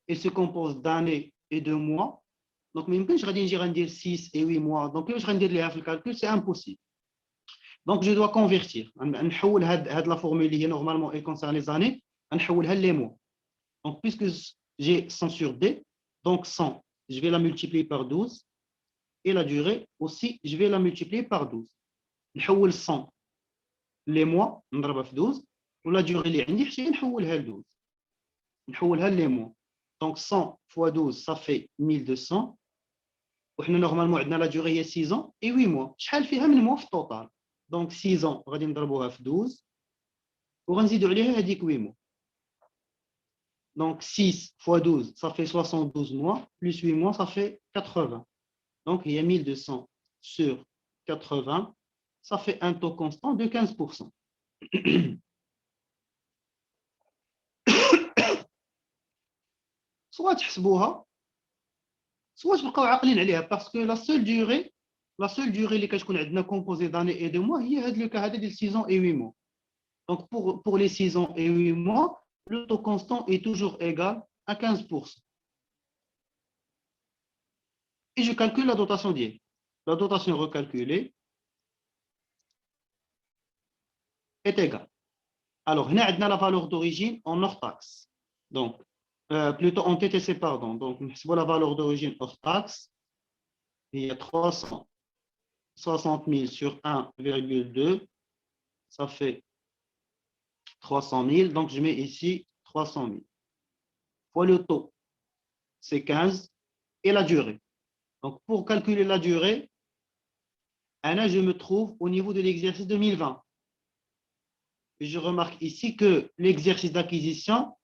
elle se compose d'années et de mois. Donc, même quand je vais dire 6 et 8 mois, donc je vais dire le calcul, c'est impossible. Donc, je dois convertir. La formule qui normalement elle concerne les années, les mois. Donc, puisque j'ai 100 sur D, donc 100, je vais la multiplier par 12. Et la durée aussi, je vais la multiplier par 12. نحول 100 les mois نضربها في 12 ولا durée اللي عندي حتى نحولها ل 12 نحولها les mois. Donc 100 fois 12 ça fait 1200 وحنا normalement عندنا la durée هي 6 ans et 8 mois. شحال فيها من mois في التوتال؟ Donc 6 ans غادي نضربوها في 12 وغنزيدوا عليها هذيك 8 mois. Donc 6 fois 12 ça fait 72 mois plus 8 mois ça fait 80. Donc il y a 1200 sur 80. Ça fait un taux constant de 15%. soit تحسبوها soit تبقاو عاقلين عليها parce que la seule durée اللي كتكون عندنا composée d'années et de mois هي هذا le cas هذا ديال 6 ans et 8 mois. Donc pour les 6 ans et 8 mois, le taux constant est toujours égal à 15%. Et je calcule la dotation d'hier. La dotation recalculée est égale. Alors, on a la valeur d'origine en hors taxe. Donc, plutôt en TTC, pardon. Donc, la valeur d'origine hors taxe. Il y a 360 000 sur 1,2. Ça fait 300 000. Donc, je mets ici 300 000. Fois le taux, c'est 15. Et la durée. Donc, pour calculer la durée, je me trouve au niveau de l'exercice 2020. Je remarque ici que l'exercice d'acquisition,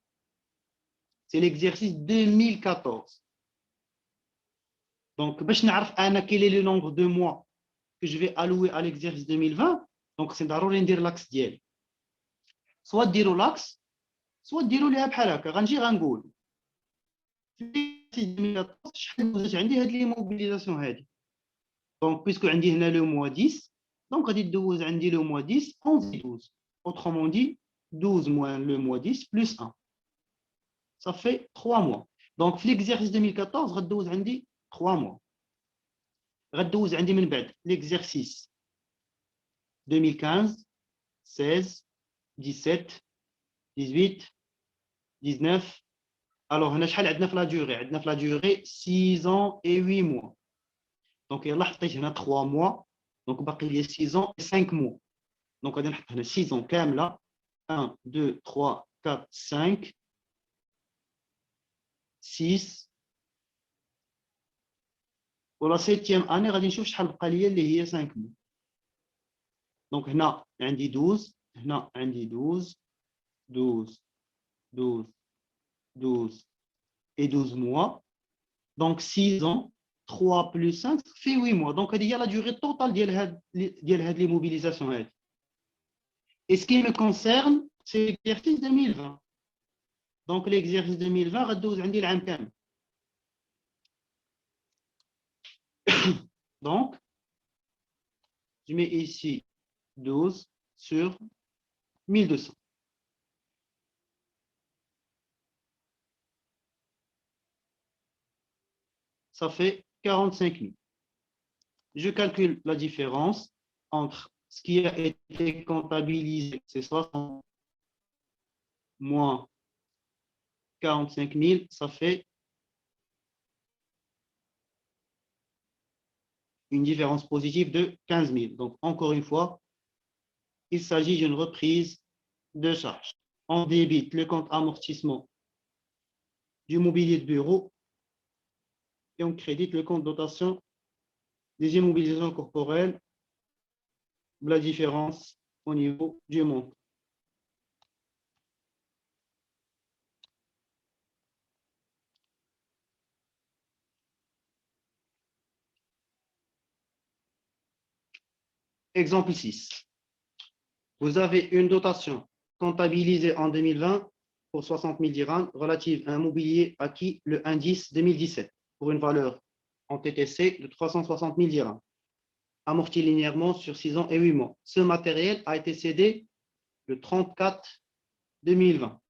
c'est l'exercice 2014. Donc, je sais quel est le nombre de mois que je vais allouer à l'exercice 2020. Donc, c'est d'arronger dire l'axe d'hier. Soit dire l'axe, soit dire le bhalaka. غنجي غنقول في 2014 شحال دوزت عندي هذه الموبيليزاسيون هذه. Donc, puisque عندي هنا le mois 10, donc غادي دوز عندي le mois 10, 11 et 12. Autrement dit, 12 moins le mois 10 plus 1. Ça fait 3 mois. Donc, l'exercice 2014, غدوز عندي 3 mois. غدوز عندي من بعد l'exercice 2015 16 17 18 19. alors هنا شحال عندنا في لا durée عندنا في لا durée 6 ans et 8 mois. donc يلا حطيت هنا 3 mois donc باقي لي 6 ans et 5 mois. donc غادي نحط هنا 6 ans كامله 1 2 3 4 5 6 ولا 7e année غادي نشوف شحال بقى لي اللي هي 5 mois. donc هنا عندي 12 هنا عندي 12 12 12 12 et 12 mois. donc 6 ans 3 plus 5 fait 8 mois. donc هذه هي la durée totale ديال هاد les mobilisations هذه. et ce qui me concerne c'est l'exercice 2020. donc l'exercice 2020 غدوز عندي العام كامل. donc je mets ici 12 sur 1200. ça fait 45 000. Je calcule la différence entre ce qui a été comptabilisé, c'est 60 moins 45 000, ça fait une différence positive de 15 000. Donc, encore une fois, il s'agit d'une reprise de charge. On débite le compte amortissement du mobilier de bureau et on crédite le compte dotation des immobilisations corporelles, la différence au niveau du montant. Exemple 6. Vous avez une dotation comptabilisée en 2020 pour 60 000 dirhams relative à un mobilier acquis le indice 2017 pour une valeur en TTC de 360 000 dirhams, amorti linéairement sur 6 ans et 8 mois. Ce matériel a été cédé le 34 2020.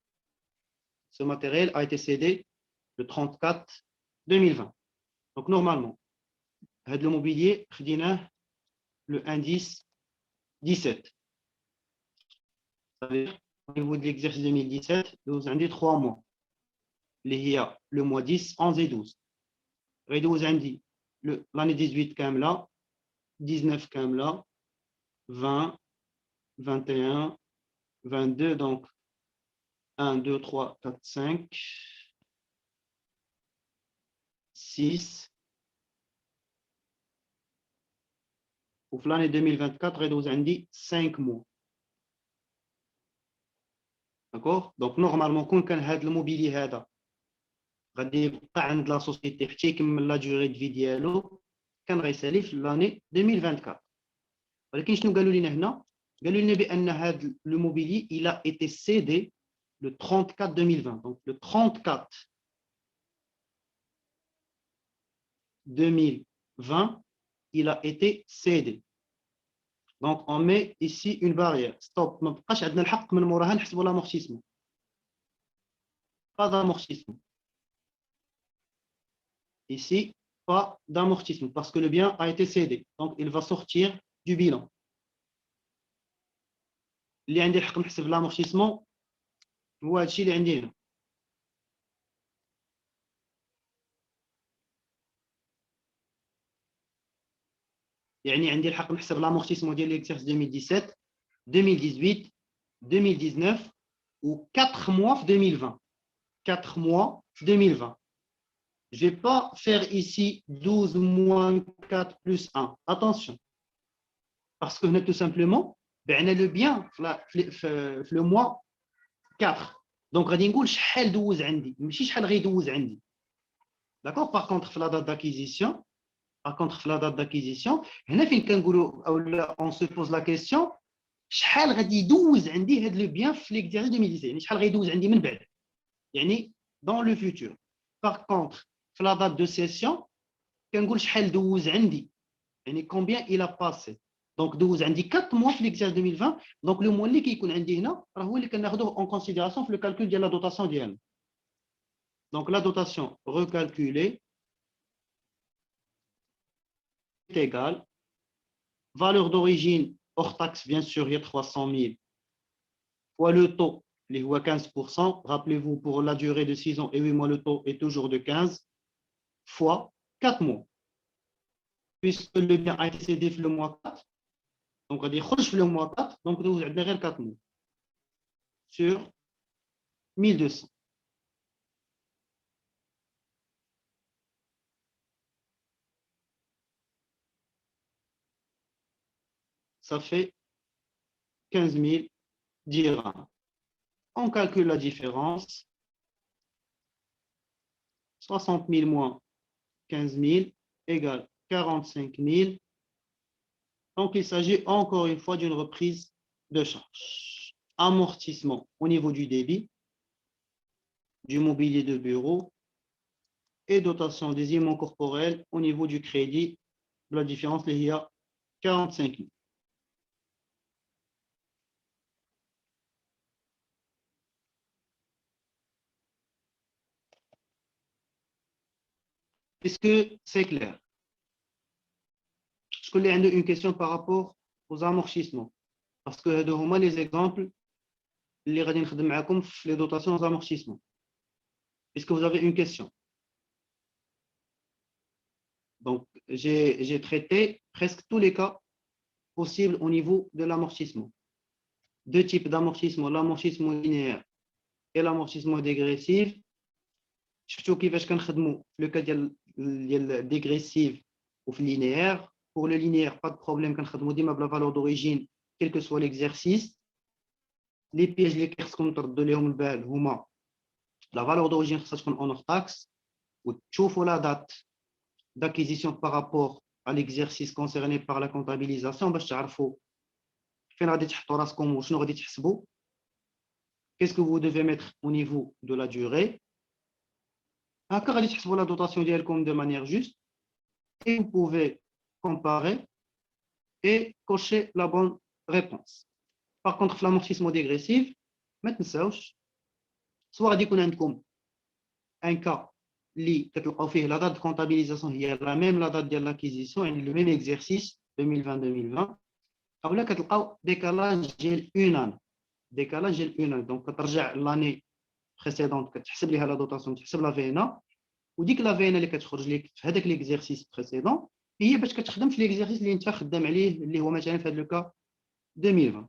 Ce matériel a été cédé le 34 2020. Donc normalement, le mobilier, le indice 17. Ça veut dire, au niveau de l'exercice 2017, vous avez 3 mois. Le mois 10, 11 et 12. L'année 18 Kamla, 19 Kamla, 20, 21, 22, donc 1, 2, 3, 4, 5, 6. Pour l'année 2024, vous avez 5 mois. D'accord? Donc normalement, quand on a le mobilier, غادي يبقى عند لا سوسيتي حتى يكمل لا ديوري دو في ديالو كان غيسالي في لاني 2024. ولكن شنو قالوا لنا هنا؟ قالوا لنا بان هذا لو موبيلي il a été cédé le 34 2020. donc le 34 2020 il a été cédé. donc on met ici une barrière. stop. ما بقاش عندنا الحق من موراها نحسبوا l'amortissement. pas d'amortissement. Ici, pas d'amortissement parce que le bien a été cédé. Donc, il va sortir du bilan. اللي عندي الحق نحسب l'amortissement هو هادشي اللي عندي هنا. يعني عندي الحق نحسب l'amortissement ديال l'exercice 2017 2018 2019 ou 4 mois في 2020. 4 mois في 2020. Je ne vais pas faire ici 12 moins 4 plus 1. Attention. Parce que tout simplement, ben, le bien, le mois 4. Donc, غادي نقول شحال دوز عندي ماشي شحال غيدوز عندي. D'accord? Par contre, في la date d'acquisition, هنا فين كنقولوا او on se pose la question شحال غادي يدوز عندي هذا لو بيان في l'exercice 2017 يعني شحال غيدوز عندي من بعد يعني dans le futur. Par contre, في la date de cession كنقول شحال دوز عندي يعني combien il a passé. donc دوز عندي 4 mois في l'exercice 2020. donc le mois اللي كيكون عندي هنا راه هو اللي كناخذوه en considération في le calcul ديال la dotation ديالنا. donc la dotation recalculée égal, valeur d'origine hors taxe, bien sûr, il y a 300 000, fois le taux, les 15%. Rappelez-vous, pour la durée de 6 ans et 8 mois, le taux est toujours de 15, fois 4 mois. Puisque le bien a été cédé le mois 4, donc on dit le mois 4, donc vous avez 4 mois sur 1200. Ça fait 15 000 dirhams. On calcule la différence. 60 000 moins 15 000 égale 45 000. Donc, il s'agit encore une fois d'une reprise de charge. Amortissement au niveau du débit, du mobilier de bureau et dotation des immeubles corporels au niveau du crédit. La différence, il y a 45 000. Est-ce que c'est clair? Est-ce que vous avez une question par rapport aux amortissements? Parce que هادو les exemples اللي غادي نخدم معكم في les dotations aux amortissements. Est-ce que vous avez une question? Donc, j'ai traité presque tous les cas possibles au niveau de l'amortissement. Deux types d'amortissement, l'amortissement linéaire et l'amortissement dégressif. شفتوا كيفاش كنخدموا في لو كا ديال dégressif ou linéaire. Pour le linéaire, pas de problème, كنخدموا ديما بلا valeur d'origine, quel que soit l'exercice. Les pièges اللي خصكم تردوا لهم البال هما la valeur d'origine خصها تكون en hors taxe وتشوفوا la date d'acquisition par rapport à l'exercice concerné par la comptabilisation باش تعرفوا فين غادي تحطوا راسكم وشنو غادي تحسبوا. Qu'est-ce que vous devez mettre au niveau de la durée. هكا غادي تحسبوا la dotation ديالكم de manière juste et vous pouvez comparer et cocher la bonne réponse. Par contre, l'amortissement dégressif, ما تنساوش soit غادي يكون عندكم un cas اللي كتلقاو فيه la date de comptabilisation هي la même la date ديال l'acquisition, يعني le même exercice 2020-2020, اولا كتلقاو décalage ديال une année. décalage ديال une année. donc كترجع l'année précédente كتحسب ليها la dotation, تحسب la VNA, وديك la VNA اللي كتخرج لك في هذاك l'exercice précédent هي باش كتخدم في l'exercice اللي انت خدام عليه اللي هو مثلا في هذا le cas 2020.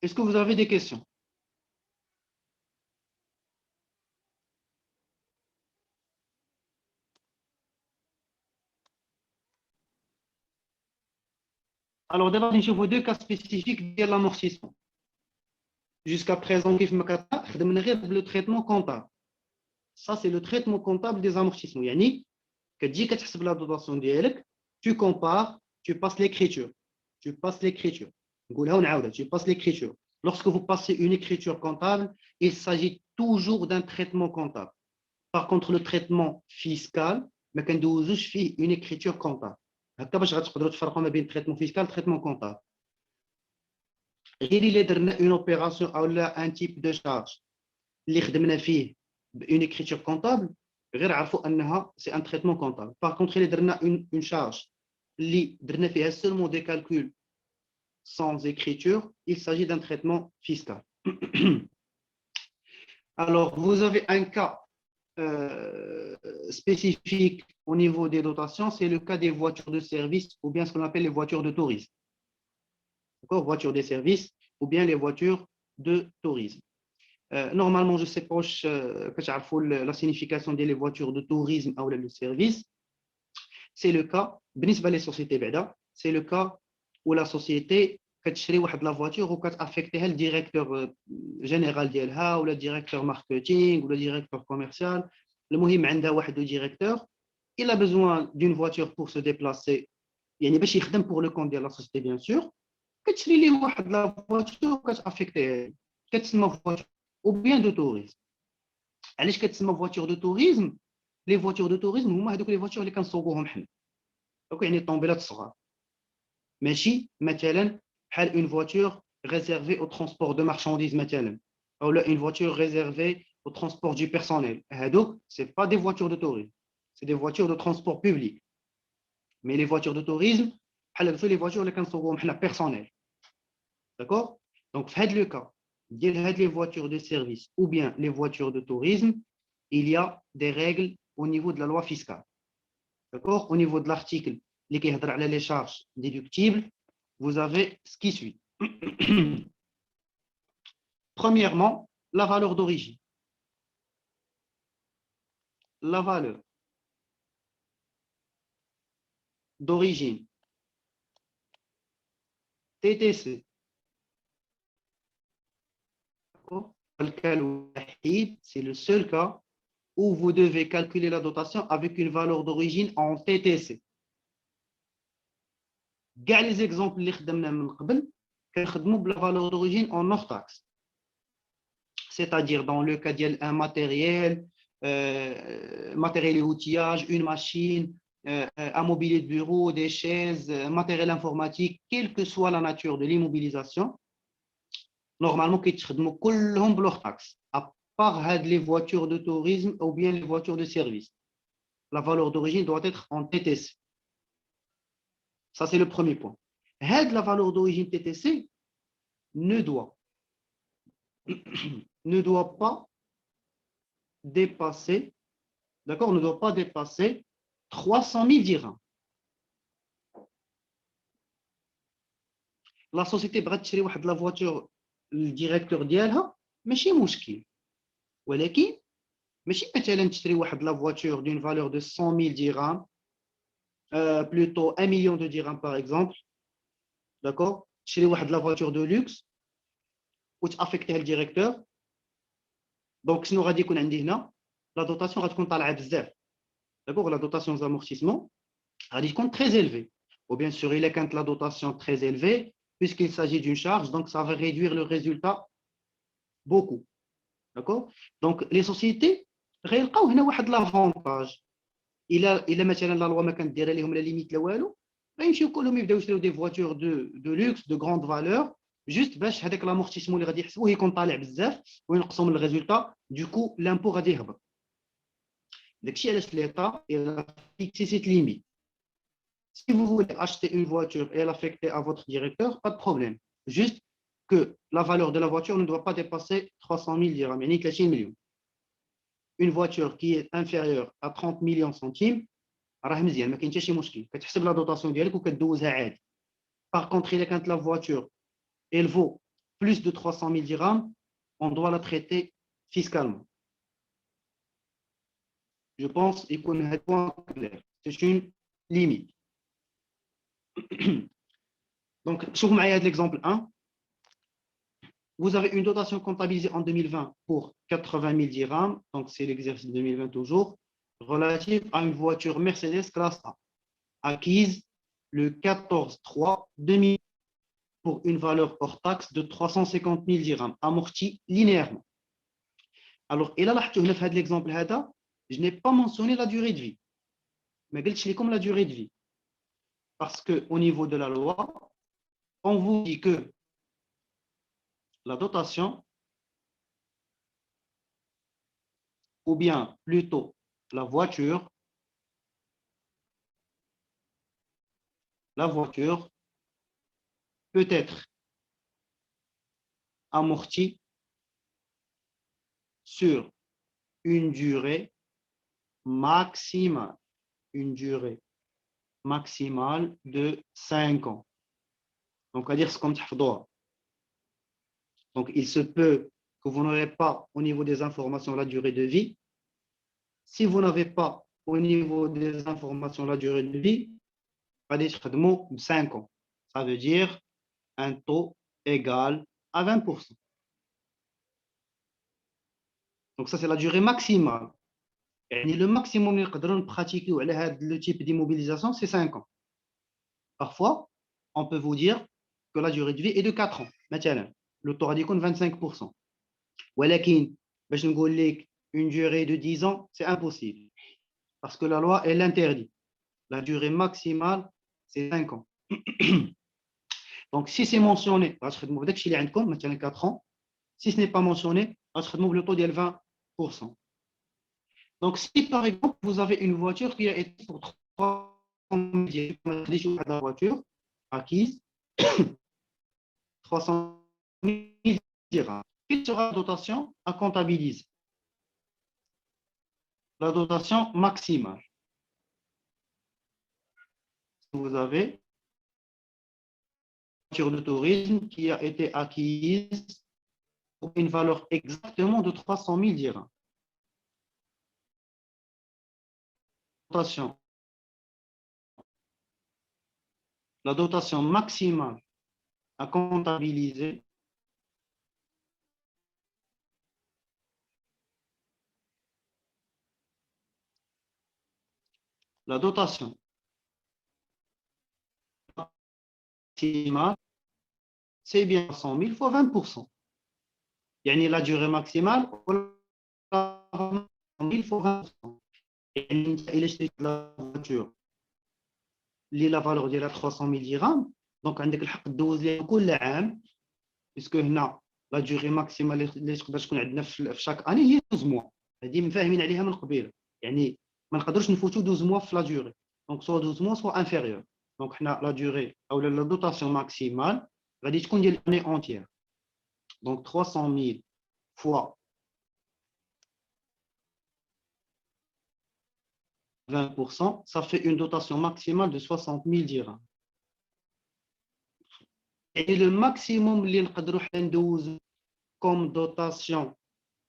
Est-ce que vous avez des questions? Alors d'abord, je vois deux cas spécifiques de l'amortissement. Jusqu'à présent, le traitement comptable. Ça, c'est le traitement comptable des amortissements. Yani, que dit que tu la dotation dialogue, tu compares, tu passes l'écriture. Tu passes l'écriture. Tu passes l'écriture. Lorsque vous passez une écriture comptable, il s'agit toujours d'un traitement comptable. Par contre, le traitement fiscal, mais quand vous avez une écriture comptable. هكا باش غتقدروا تفرقوا ما بين traitement fiscal et traitement comptable. غير الا درنا une opération او لا un type de charge اللي خدمنا فيه une écriture comptable, غير عرفوا انها c'est un traitement comptable. Par contre, الا درنا une charge اللي درنا فيها seulement des calculs sans écriture, il s'agit d'un traitement fiscal. Alors, vous avez un cas spécifique au niveau des dotations, c'est le cas des voitures de service ou bien ce qu'on appelle les voitures de tourisme. D'accord, voitures de service ou bien les voitures de tourisme. Normalement, je sais pas la signification des voitures de tourisme ou de service. C'est le cas, les sociétés BEDA, c'est le cas où la société كتشري واحد لا فواتور وكتافيكتيها للديريكتور جينيرال ديالها ولا ديريكتور ماركتينغ ولا ديريكتور كوميرسيال. المهم عندها واحد لو ديريكتور il a besoin d'une voiture pour se déplacer, يعني باش يخدم pour le compte ديال لا société bien sûr. كتشري ليه واحد لا فواتور وكتافيكتيها كتسمى فواتور ou bien de tourisme. علاش كتسمى فواتور دو tourisme؟ لي فواتور دو tourisme هما هذوك لي فواتور اللي كنصوبوهم حنا، دونك يعني الطوموبيلات الصغار، ماشي مثلا بحال une voiture réservée au transport de marchandises مثلا ou une voiture réservée au transport du personnel. هذوك c'est pas des voitures de tourisme. c'est des voitures de transport public. Mais les voitures de tourisme, c'est les voitures personnelles. D'accord? Donc, faites le cas. Les voitures de service ou bien les voitures de tourisme, il y a des règles au niveau de la loi fiscale. D'accord? Au niveau de l'article, les charges déductibles, vous avez ce qui suit. Premièrement, la valeur d'origine. La valeur d'origine TTC. C'est le seul cas où vous devez calculer la dotation avec une valeur d'origine en TTC. Les exemples اللي خدمنا من قبل كنخدموا بلا valeur d'origine en hors taxe. C'est-à-dire dans le cas d'un matériel, matériel et outillage, une machine, un mobilier de bureau, des chaises, matériel informatique, quelle que soit la nature de l'immobilisation, normalement كيتخدموا كلهم بلا taxe, à part les voitures de tourisme ou bien les voitures de service. La valeur d'origine doit être en TTC. Ça, c'est le premier point. La valeur d'origine TTC ne doit pas dépasser, d'accord, ne doit pas dépasser 300 000 dirhams. La société بغات تشري واحد la voiture, le directeur ديالها ماشي مشكل, ولكن ماشي مثلا تشري واحد la voiture d'une valeur de 100 000 dirhams, plutôt 1 million de dirhams par exemple, d'accord, تشري واحد la voiture de luxe وتافيكتيها الديريكتور. دونك شنو غادي يكون عندي هنا؟ لا دوتاسيون غتكون طالعه بزاف. داكوغ لا دوتاسيون زامورتيسمون غادي تكون très élevée. Ou bien sûr, il est quand la dotation très élevée, puisqu'il s'agit d'une charge, donc ça va réduire le résultat beaucoup. D'accord? Donc les sociétés غيلقاو هنا واحد l'avantage. إلا مثلا لا لوا ما كندير لهم لا ليميت لا والو، غيمشيو كلهم يبداو يشريو دي فواتور دو لوكس دو غروند فالور جوست باش هذاك لامورتيسمون اللي غادي يحسبوه يكون طالع بزاف وينقصوا من الريزولتا. دوكو لامبو غادي يهبط. داكشي علاش ليطا فيكسي سيت ليميت. Si vous voulez acheter une voiture et l'affecter à votre directeur, pas de problème. Juste que la valeur de la voiture ne doit pas dépasser 300 000 dirhams, يعني 30 millions. Une voiture qui est inférieure à 30 millions centimes, راه مزيان ما كاين حتى شي مشكل، كتحسب لا دوطاسيون ديالك وكدوزها عادي. Par contre, إلا كانت la voiture elle vaut plus de 300 000 dirhams, on doit la traiter fiscalement. Je pense يكون هذا point clair. C'est une limite. Donc, شوفوا معايا هذا l'exemple 1. Vous avez une dotation comptabilisée en 2020 pour 80 000 dirhams, donc c'est l'exercice 2020 toujours, relative à une voiture Mercedes classe A, acquise le 14/3/2000 pour une valeur hors taxe de 350 000 dirhams, amortie linéairement. Alors, et là, l'exemple, je n'ai pas mentionné la durée de vie. Mais je vais comme la durée de vie. Parce qu'au niveau de la loi, on vous dit que la dotation, ou bien plutôt la voiture peut être amortie sur une durée maximale de 5 ans. Donc, à dire ce qu'on doit. Donc, il se peut que vous n'aurez pas au niveau des informations la durée de vie. Si vous n'avez pas au niveau des informations la durée de vie, pas des traitements de 5 ans. Ça veut dire un taux égal à 20%. Donc, ça, c'est la durée maximale. Et le maximum que nous pratiquer le type d'immobilisation, c'est 5 ans. Parfois, on peut vous dire que la durée de vie est de 4 ans. Maintenant, le taux radical 25%. ولكن باش نقول لك une durée de 10 ans, c'est impossible. Parce que la loi, elle l'interdit. La durée maximale, c'est 5 ans. Donc, si c'est mentionné, maintenant 4 ans, si ce n'est pas mentionné, le taux de 20%. Donc, si par exemple, vous avez une voiture qui a été pour 300 000 la voiture acquise, 300 000 dirhams. Quelle sera la dotation à comptabiliser? La dotation maximale. Vous avez une voiture de tourisme qui a été acquise pour une valeur exactement de 300 000 dirhams. La dotation maximale à comptabiliser, la dotation maximale, c'est bien 100 000 fois 20%. يعني la durée maximale, 100 000 fois 20%. يعني انت الى شريت لا فاتور اللي لا فالور ديالها 300 000 درهم، دونك عندك الحق دوز ليها كل عام، باسكو هنا لا دوري ماكسيمال اللي تقدر تكون عندنا في شاك اني هي 12 موا. هذه فاهمين عليها من قبيله، يعني ما نقدروش نفوتوا 12 موا في لا دوري، دونك سوا 12 موا سوا انفيريور. دونك حنا لا دوري او لا دوتاسيون ماكسيمال غادي تكون ديال لاني اونتيير. دونك 300 000 fois 20%, ça fait une dotation maximale de 60 000 dirhams. Et le maximum اللي نقدروا حنا ندوزو comme dotation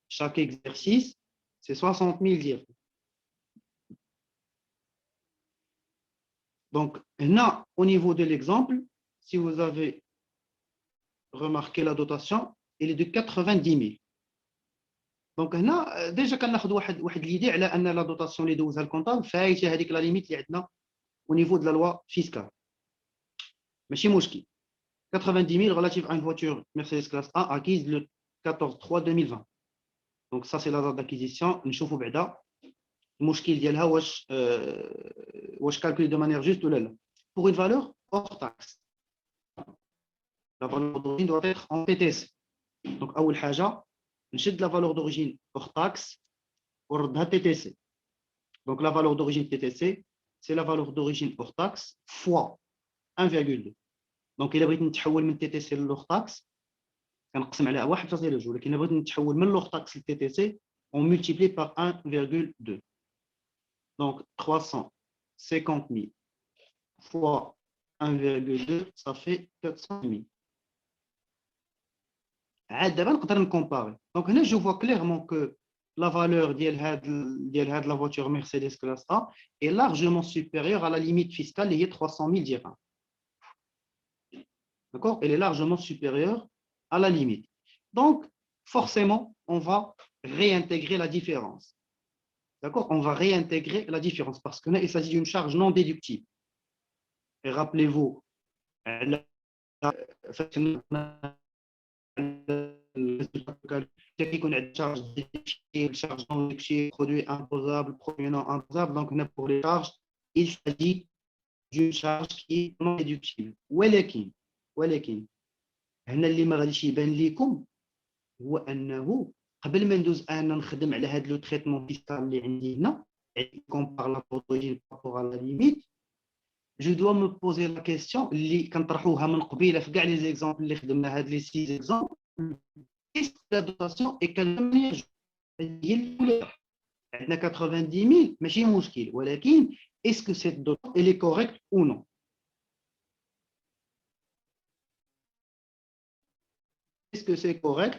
chaque exercice, c'est 60 000 dirhams. Donc, là, au niveau de l'exemple, si vous avez remarqué la dotation, elle est de 90 000. Donc, là, déjà, كناخذ واحد l'idée على أن la dotation اللي دوزها الكونطابل فايتة هذيك la limite اللي عندنا au niveau de la loi fiscale. ماشي مشكل. 90 000 relative à une voiture Mercedes classe A acquise le 14/3/2020. Donc, ça, c'est la date d'acquisition. نشوفوا بعدا المشكل ديالها واش calculé de manière juste ولا لا. Pour une valeur hors taxe. La valeur d'origine doit être en TTC. Donc, أول حاجة نشد la valeur d'origine hors taxe ونردها TTC. Donc, la valeur d'origine TTC, c'est la valeur d'origine hors taxe fois 1,2. Donc, إلا بغيت نتحول من TTC للhors taxe كنقسم على 1.2، ولكن إلا بغيت نتحول من l'hors taxe ل TTC on multiplie par 1,2. Donc, 350 000 fois 1,2, ça fait 400 000. Donc, là, je vois clairement que la valeur de la voiture Mercedes classe A est largement supérieure à la limite fiscale qui est 300 000 dirhams. D'accord? Elle est largement supérieure à la limite. Donc, forcément, on va réintégrer la différence. D'accord? On va réintégrer la différence parce que là, il s'agit d'une charge non déductible. Et rappelez-vous, يكون عندنا charge non déductible, produit imposable, produit non imposable. Donc, pour les charges, il s'agit d'une charge qui est non déductible. ولكن هنا اللي ما غاديش يبان لكم هو انه قبل ما ندوز انا نخدم على هذا لو تريتمون فيسكال اللي عندي هنا كومبار لا بروتوجين بارابور على ليميت جو دوا مو بوزي لا كيسيون اللي كنطرحوها من قبيله في كاع لي زيكزامبل اللي خدمنا هاد لي 6 زيكزامبل est la dotation est كنمانيير هي الاولى عندنا 90 000 ماشي مشكل ولكن est-ce que cette dotation elle est correcte ou non. Est-ce que c'est correct?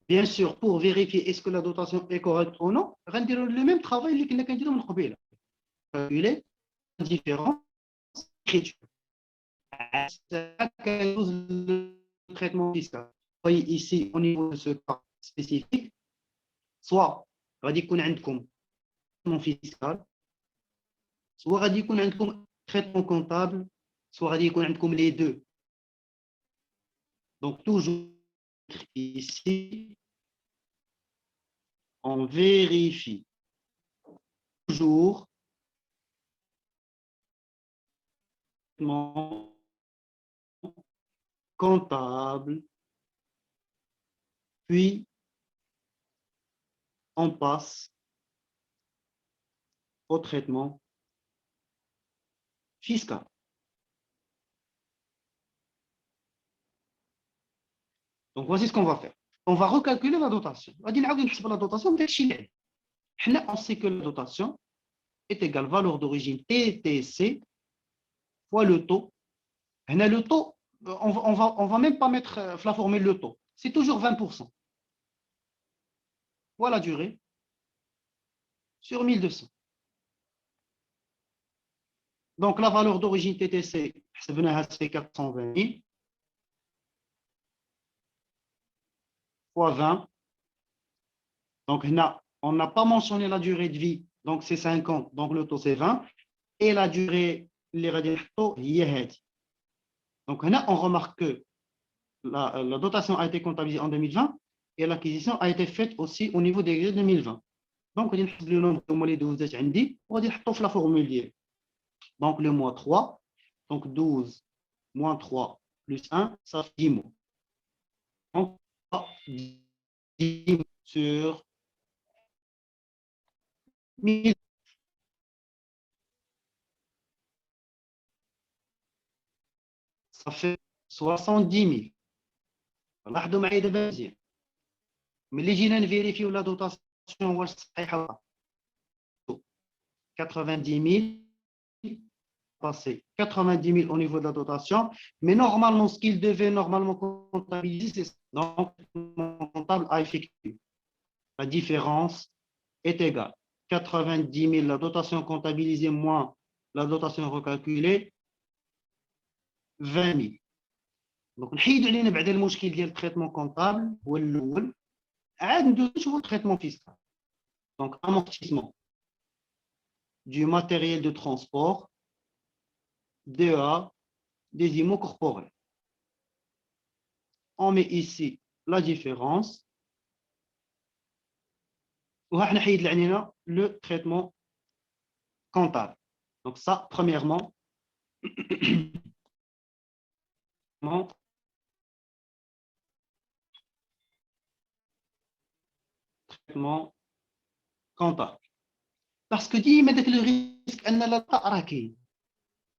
Bien sûr, pour vérifier est-ce que la dotation est correcte ou non, on va faire le même travail que nous avons fait. Calculer la différence d'écriture. Le traitement fiscal. Vous voyez ici, au niveau de ce cas spécifique, soit on va dire qu'on a un traitement fiscal, soit on va dire qu'on a un traitement comptable, soit on va dire qu'on a les deux. Donc, toujours ici, on vérifie toujours comptable, puis on passe au traitement fiscal. Donc, voici ce qu'on va faire. On va recalculer la dotation. On va dire la dotation. On sait que la dotation est égale valeur d'origine TTC fois le taux. Le taux, on va même pas mettre la formule le taux. C'est toujours 20%. Fois la durée sur 1200. Donc, la valeur d'origine TTC, c'est 420 000 fois 20. Donc, on n'a pas mentionné la durée de vie, donc c'est 50, donc le taux c'est 20. Et la durée, les taux, donc, on remarque que la dotation a été comptabilisée en 2020 et l'acquisition a été faite aussi au niveau des grilles 2020. Donc, on va dire le nombre de mois on va dire la formule. Donc, le mois 3, donc 12 moins 3 plus 1, ça fait 10 mois. Donc, 10 sur 1000. Ça fait 70 000. لاحظوا معايا دابا مزيان. ملي جينا نفيريفيو لا دوتاسيون واش صحيحه 90 000 passé 90 000 au niveau de la dotation, mais normalement, ce qu'il devait normalement comptabiliser, c'est donc mon comptable a effectué. La différence est égale. 90 000, la dotation comptabilisée moins la dotation recalculée, 20 000. Donc, نحيدوا علينا بعد المشكل ديال التريتمون كونتابل هو الاول عاد ندوزو نشوفوا التريتمون فيسكال. Donc, amortissement du matériel de transport, DEA, des IMO corporels. On met ici la différence. وها نحيد لعنينا le traitement comptable. Donc ça, premièrement, traitement comptable. Parce que ديما داك le risque ان الخطا راه كاين.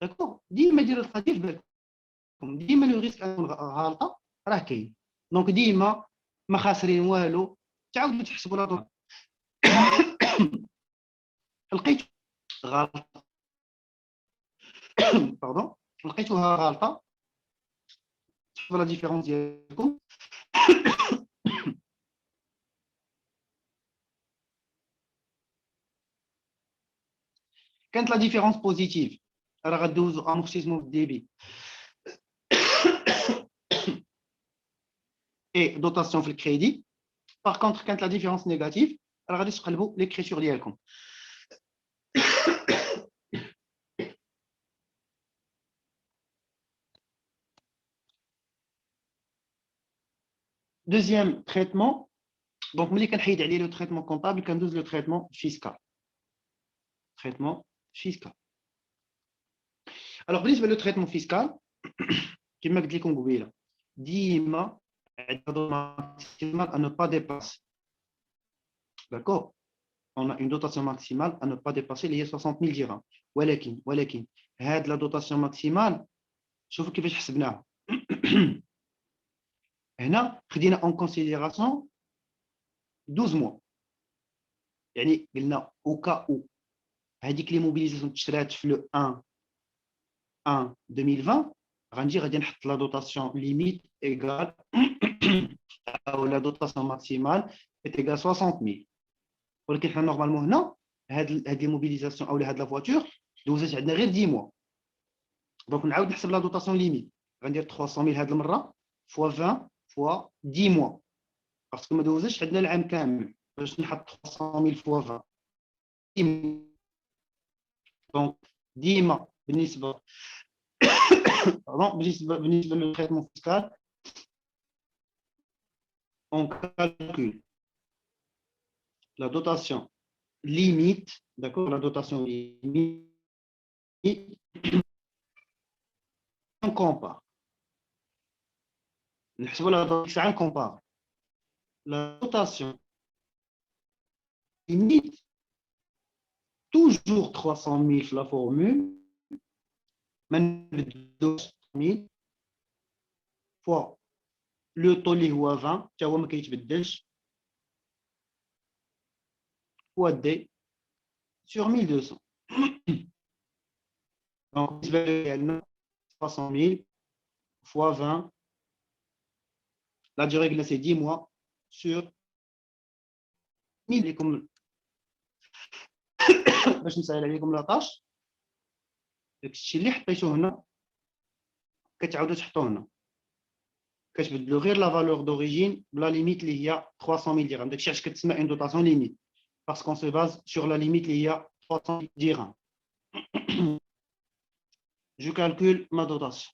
داكور ديما دير القضيه في بالكم ديما لو ريسك ان غلطه راه كاين. دونك ديما ما خاسرين والو تعاودوا تحسبوا لا لقيت غلطه باردون لقيتوها غلطه شوفوا لا ديفيرونس ديالكم كانت لا ديفيرونس بوزيتيف راه غدوزو امورتيزمون في الديبي اي دوتاسيون في الكريدي. باغ كونطخ كانت لا ديفيرونس نيجاتيف راه غادي تقلبوا ليكريتور ديالكم. Deuxième traitement, donc ملي كنحيد عليه لو traitement comptable كندوز لو traitement fiscal. Traitement fiscal. Alors بالنسبه لو traitement fiscal كما قلت لكم قبيله ديما maximale à ne pas dépasser. D'accord? On a une dotation maximale à ne pas dépasser les 60 000 dirhams. ولكن هاد la dotation maximale شوفوا كيفاش حسبناها. هنا خدينا en considération 12 mois. يعني قلنا au cas où هذيك لي موبيليزاسيون تشرات في لو 1 2020 غادي نحط لا دوتاسيون ليميت ايغال او لا دوتاسيون ماكسيمال ايغال 60 000. ولكن حنا نورمالمون هنا هاد الموبيليزاسيون او هاد لا فواتور دوزات عندنا غير 10 موا. دونك نعاود نحسب لا دوتاسيون ليميت غندير 300 000 هاد المره فوا 20 فوا 10 موا باسكو ما دوزاتش عندنا العام كامل باش نحط 300 000 فوا 20. دونك ديما بالنسبه بالنسبه للتريتمون فيسكال on calcule la dotation limite, d'accord, la dotation limite, on compare. On compare la dotation limite toujours 300 000 la formule, mais 200 000 fois le taux اللي هو 20 حتى هو ما كيتبدلش fois d sur 1200. Donc, بالنسبة لنا 300 000 fois 20, la durée glacée c'est 10 mois sur 1000 comme باش نسهل عليكم لاطاش داكشي اللي حطيتو هنا كتعاودوا تحطوه هنا كتبدلوا غير لا فالور دوريجين بلا ليميت اللي هي 300 درهم داكشي علاش كتسمى اون دوطاسيون ليميت باسكو سو باز سور لا ليميت اللي هي 300 درهم. Je calcule ma dotation.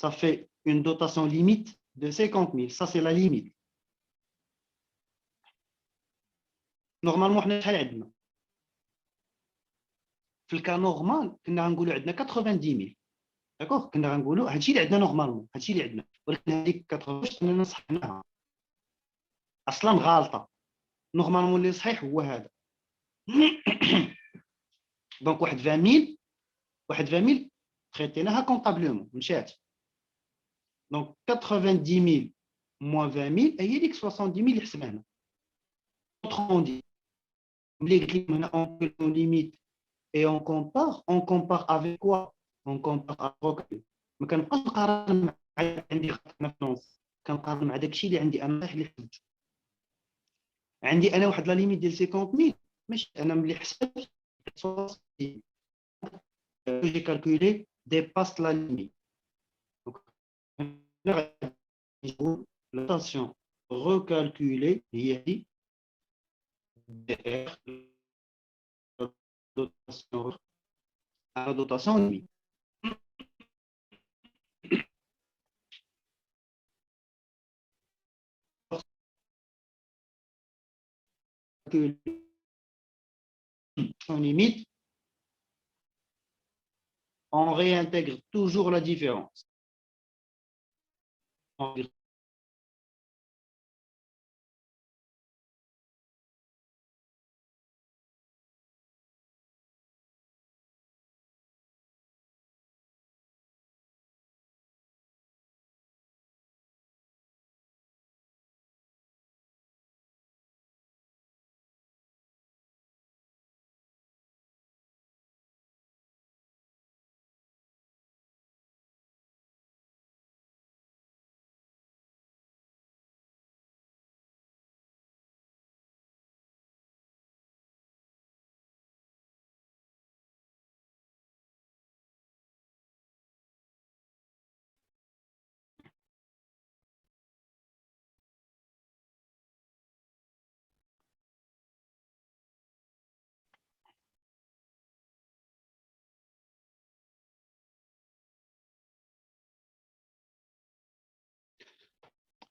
Ça fait une dotation limite de 50 000. Ça, c'est la limite. Normalement, on a في الكا نورمال كنا غنقولوا عندنا 90 000. داكوغ كنا غنقولوا هادشي اللي عندنا نورمالمون هادشي اللي عندنا ولكن هذيك 80 واش اننا صحناها اصلا غالطه نورمالمون اللي صحيح هو هذا. دونك واحد 20 000 تريتيناها كونطابلومون مشات. دونك 90 000 moins 20 000 هي ديك 70 000 اللي حسبها هنا. autrement dit ملي قلت لكم هنا on limite et on compare avec quoi? On compare avec ما كنبقاش نقارن مع عندي خطنا فلوس كنقارن مع داكشي اللي عندي انا اللي حسبته. عندي انا واحد لا ليميت ديال 50 000 ماشي انا ملي حسبت j'ai calculé dépasse la limite. Donc, l'attention recalculer هي la dotation limite. En limite, on réintègre toujours la différence.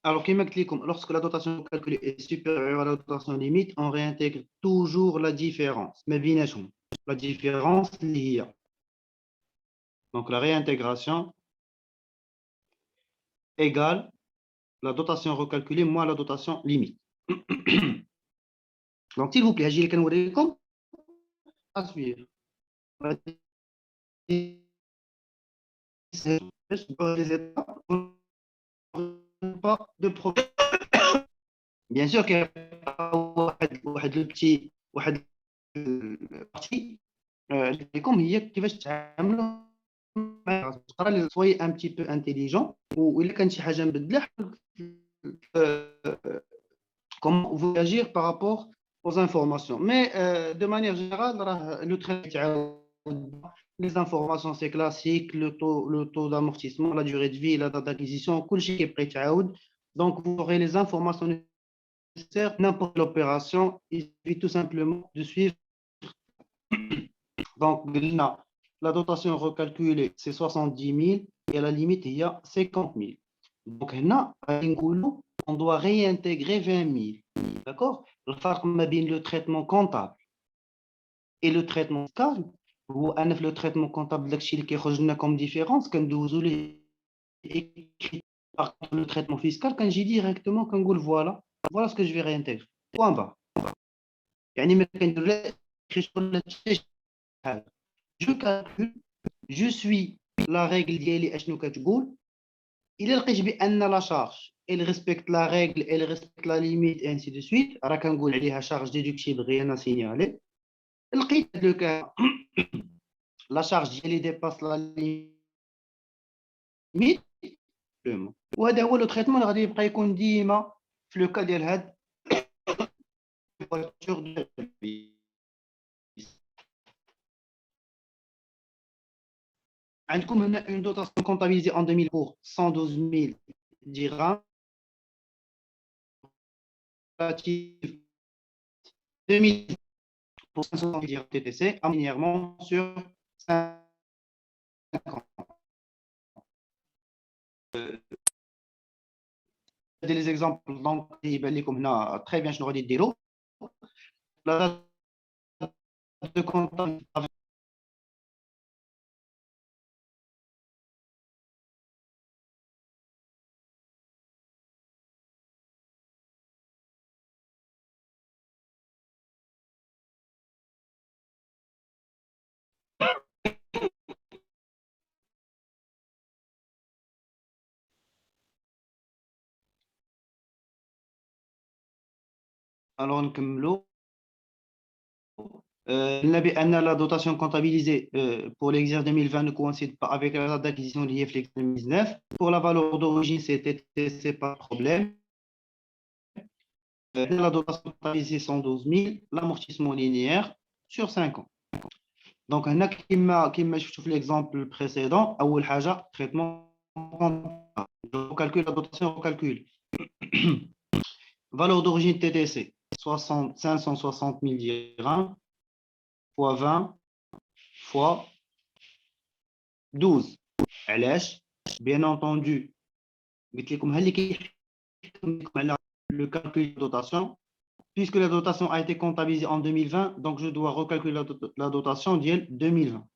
Alors, lorsque la dotation calculée est supérieure à la dotation limite, on réintègre toujours la différence. Mais bien sûr, la différence liée. Donc, la réintégration égale la dotation recalculée moins la dotation limite. Donc, s'il vous plaît, Agile Kanourekom, à suivre. Les étapes, pas de problème. Bien sûr qu'il y a le petit partie comme هي كيفاش تعاملوا soyez un petit peu intelligent وإلا كان شي حاجة مبدلة comment vous agir par rapport aux informations. Mais de manière générale, le traitement, les informations, c'est classique, le taux d'amortissement, la durée de vie, la date d'acquisition, tout ce qui est prêt. Donc, vous aurez les informations nécessaires, n'importe quelle opération, il suffit tout simplement de suivre. Donc, la dotation recalculée, c'est 70 000 et la limite, il y a 50 000. Donc, on doit réintégrer 20 000. D'accord? Le traitement comptable et le traitement fiscal, ou le traitement comptable qui est comme différence, comme vous Par contre, le traitement fiscal, quand j'ai directement, quand on voilà ce que je vais réintégrer. Point bas. يعني ما كنديرش حاجة. Je calcule, je suis la règle ديالي اشنو كتقول. إلا لقيت بأن لا شارج elle respecte la règle, elle respecte la limite et ainsi de suite, راه كنقول عليها charge déductible rien à signaler. لقيت لو كا la charge ديالي dépasse la limite. وهذا هو لو تريتمون اللي غادي يبقى يكون ديما في لو كا ديال هاد voiture de service. عندكم هنا une dotation comptabilisée en 2000 pour 112 000 dirhams relative 2000 pour 500 000 dirhams TTC linéairement sur 5 ans. Les exemples donc يبان لكم هنا très bien شنو غادي ديروا. La date de comptabilité alors نكملوا. بأن la dotation comptabilisée pour l'exercice 2020 ne coïncide pas avec la date d'acquisition liée à l'exercice 2019. Pour la valeur d'origine, c'est pas de problème. La dotation comptabilisée 112 000, l'amortissement linéaire sur 5 ans. Donc, كما شفتوا في l'exemple précédent, أول حاجة traitement comptable. Je calcule la dotation, on calcule. Valeur d'origine TTC 560 000 dirhams fois 20 fois 12. علاش bien entendu قلت لكم هل كيحكم على le calcul de dotation puisque la dotation a été comptabilisée en 2020 donc je dois recalculer la dotation ديال 2020.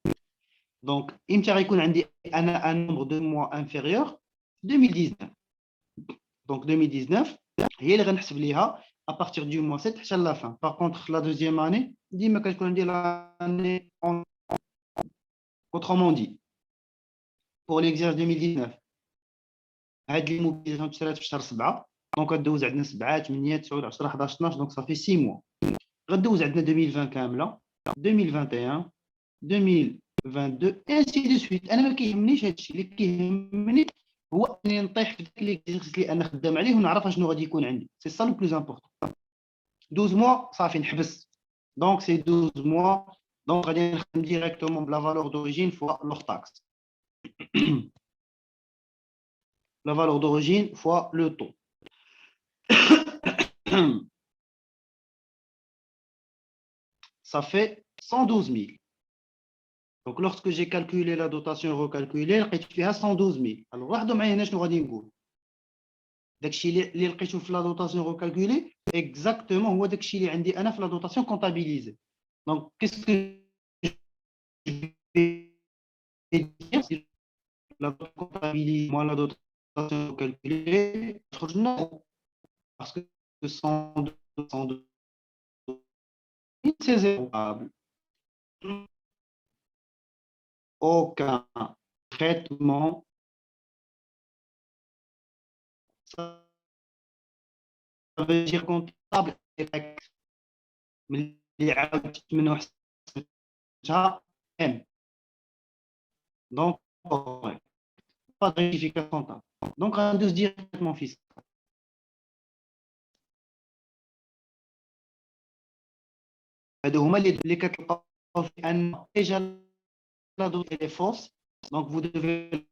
donc امتى غيكون عندي انا un nombre de mois inférieur 2019. donc 2019 هي اللي غنحسب ليها à partir du mois 7 حتى la fin. par contre la deuxième année ديما كتكون عندي l'année autrement dit pour l'exercice 2019 هاد لي موبيليزاسيون تشرات في شهر 7 دونك غدوز عندنا 7 8 9 10 11 12 دونك صافي 6 موا. غدوز عندنا 2020 كامله 2021 2022 ainsi de suite. انا ما كيهمنيش هادشي اللي كيهمني هو اني نطيح في داك ليكزيرسيس اللي انا خدام عليه ونعرف شنو غادي يكون عندي. سي سا لو بلوز امبورطون. 12 موا صافي نحبس دونك سي 12 موا دونك غادي نخدم ديريكتومون بلا فالور دوريجين فوا لوغ تاكس. la valeur d'origine fois le taux. Ça fait 112 000. Donc, lorsque j'ai calculé la dotation recalculée, لقيت فيها 112 000. Alors, لاحظوا معايا هنا شنو غادي نقول. داكشي اللي لقيتو في la dotation recalculée, exactement هو داكشي اللي عندي أنا في la dotation comptabilisée. Donc, qu'est-ce que je vais dire si la comptabilisée, moi, la dotation recalculée, je non. Parce que 112 c'est zéro. Aucun traitement. Ça veut dire comptable donc pas de rectification comptable. Donc on doit se dire traitement fiscal. هادو هما اللي كتلقاو في ان déjà la donnée est fausse donc vous devez